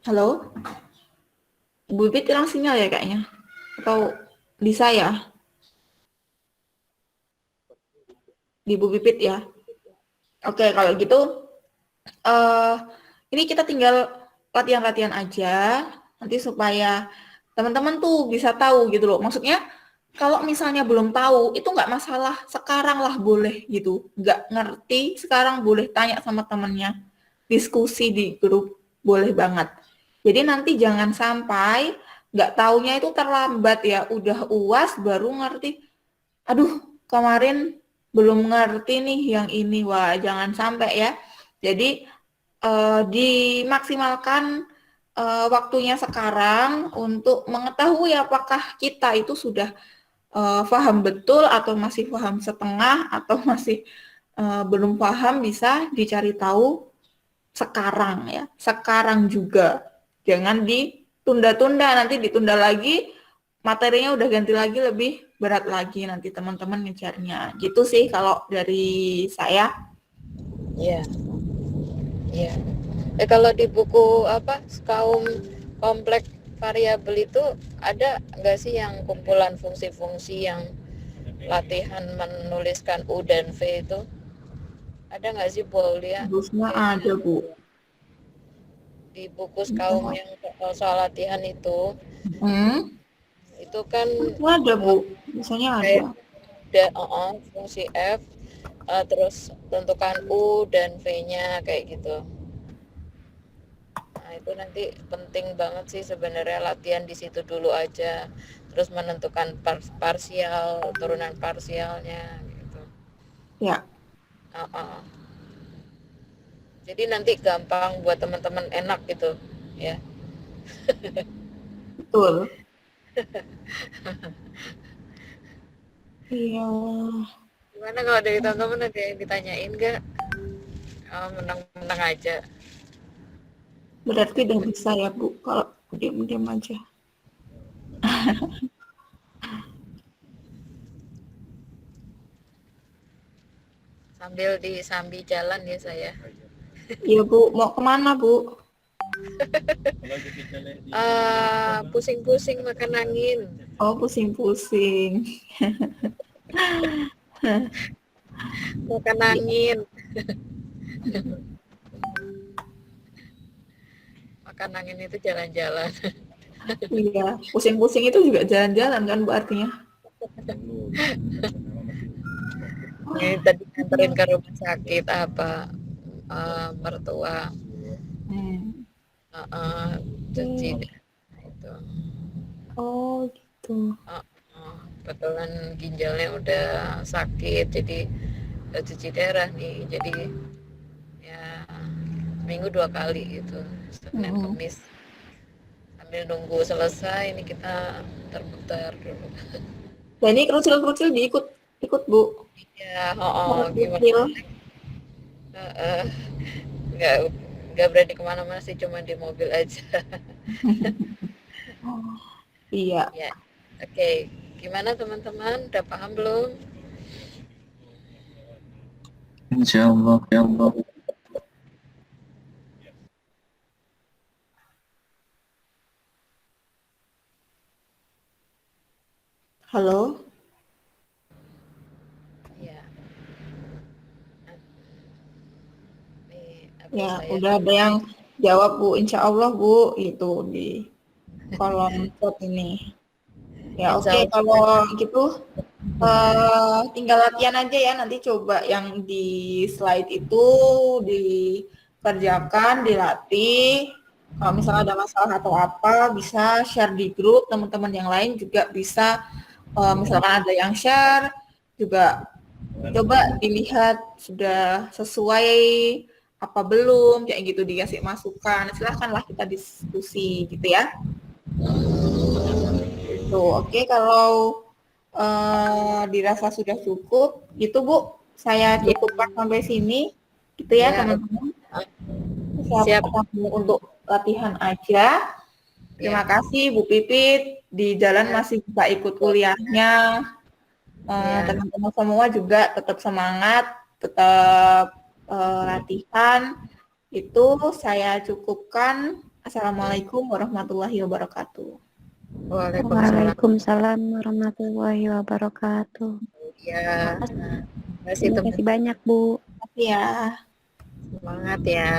Halo? Bu Pipit hilang sinyal ya kayaknya? Atau di saya? Di Bu Pipit ya? Oke, kalau gitu ini kita tinggal latihan-latihan aja nanti supaya teman-teman tuh bisa tahu gitu loh. Maksudnya kalau misalnya belum tahu itu nggak masalah, sekarang lah boleh gitu. Nggak ngerti sekarang boleh tanya sama temennya, diskusi di grup boleh banget. Jadi nanti jangan sampai nggak taunya itu terlambat ya, udah UAS baru ngerti. Aduh, kemarin belum ngerti nih yang ini. Wah, jangan sampai ya. Jadi dimaksimalkan waktunya sekarang untuk mengetahui apakah kita itu sudah paham betul atau masih paham setengah atau masih belum paham, bisa dicari tahu sekarang ya. Sekarang juga. Jangan ditunda-tunda, nanti ditunda lagi materinya udah ganti lagi lebih berat lagi nanti teman-teman ngejarnya. Gitu sih kalau dari saya. ya. Kalau di buku kaum kompleks variabel itu ada nggak sih yang kumpulan fungsi-fungsi yang latihan menuliskan U dan V itu? Ada nggak sih Bu Aulia? Harusnya ada, Bu. Di buku kaum yang soal latihan itu kan Harusnya ada, Bu. Biasanya ada. kayak fungsi F, terus tentukan U dan V-nya kayak gitu. Nah, itu nanti penting banget sih sebenarnya latihan di situ dulu aja. Terus menentukan parsial, turunan parsialnya gitu. Ya. Jadi nanti gampang buat teman-teman, enak gitu ya. Betul. Iya. Gimana kalau dari teman-teman ada yang ditanyain nggak? Menang-menang aja. Berarti udah bisa ya, Bu, kalau diam-diam aja. Sambil jalan ya saya. Iya, Bu. Mau kemana, Bu? Pusing-pusing makan angin. Oh, pusing-pusing. Makan angin. Makan angin itu jalan-jalan. Iya, pusing-pusing itu juga jalan-jalan kan, Bu, artinya. Ini tadi nganterin ke rumah sakit apa mertua. Cuci itu. Oh, gitu. Kebetulan ginjalnya udah sakit, jadi cuci darah nih. Jadi ya minggu 2 kali gitu, Senin Kamis. Sambil nunggu selesai ini kita terputar dulu. Nah, ini kerucil-kerucil ikut, Bu. Ya, Kerucil. gimana? Nggak berani kemana-mana sih, cuma di mobil aja. Iya. Ya, oke. Gimana teman-teman? Udah paham belum? Insyaallah, ya Allah. Halo? Ya. Ya, udah ada yang jawab, Bu. Insya Allah, Bu. Itu di kolom chat ini. Ya, oke. Kalau gitu, tinggal latihan aja ya. Nanti coba yang di slide itu dikerjakan, dilatih. Kalau misalnya ada masalah atau apa, bisa share di grup. Teman-teman yang lain juga bisa, misalkan ada yang share, juga coba dilihat sudah sesuai apa belum, kayak gitu, dikasih masukan. Silahkanlah kita diskusi gitu ya. Gitu. Oke, kalau dirasa sudah cukup, gitu Bu. Saya cukupkan sampai sini, gitu ya teman-teman. Siap untuk latihan aja. Terima kasih Bu Pipit. Di jalan masih bisa ikut kuliahnya. Teman-teman semua juga tetap semangat, tetap latihan. Itu saya cukupkan. Assalamualaikum warahmatullahi wabarakatuh. Waalaikumsalam warahmatullahi wabarakatuh. Ya, Terima kasih banyak, Bu. Terima kasih ya. Semangat ya.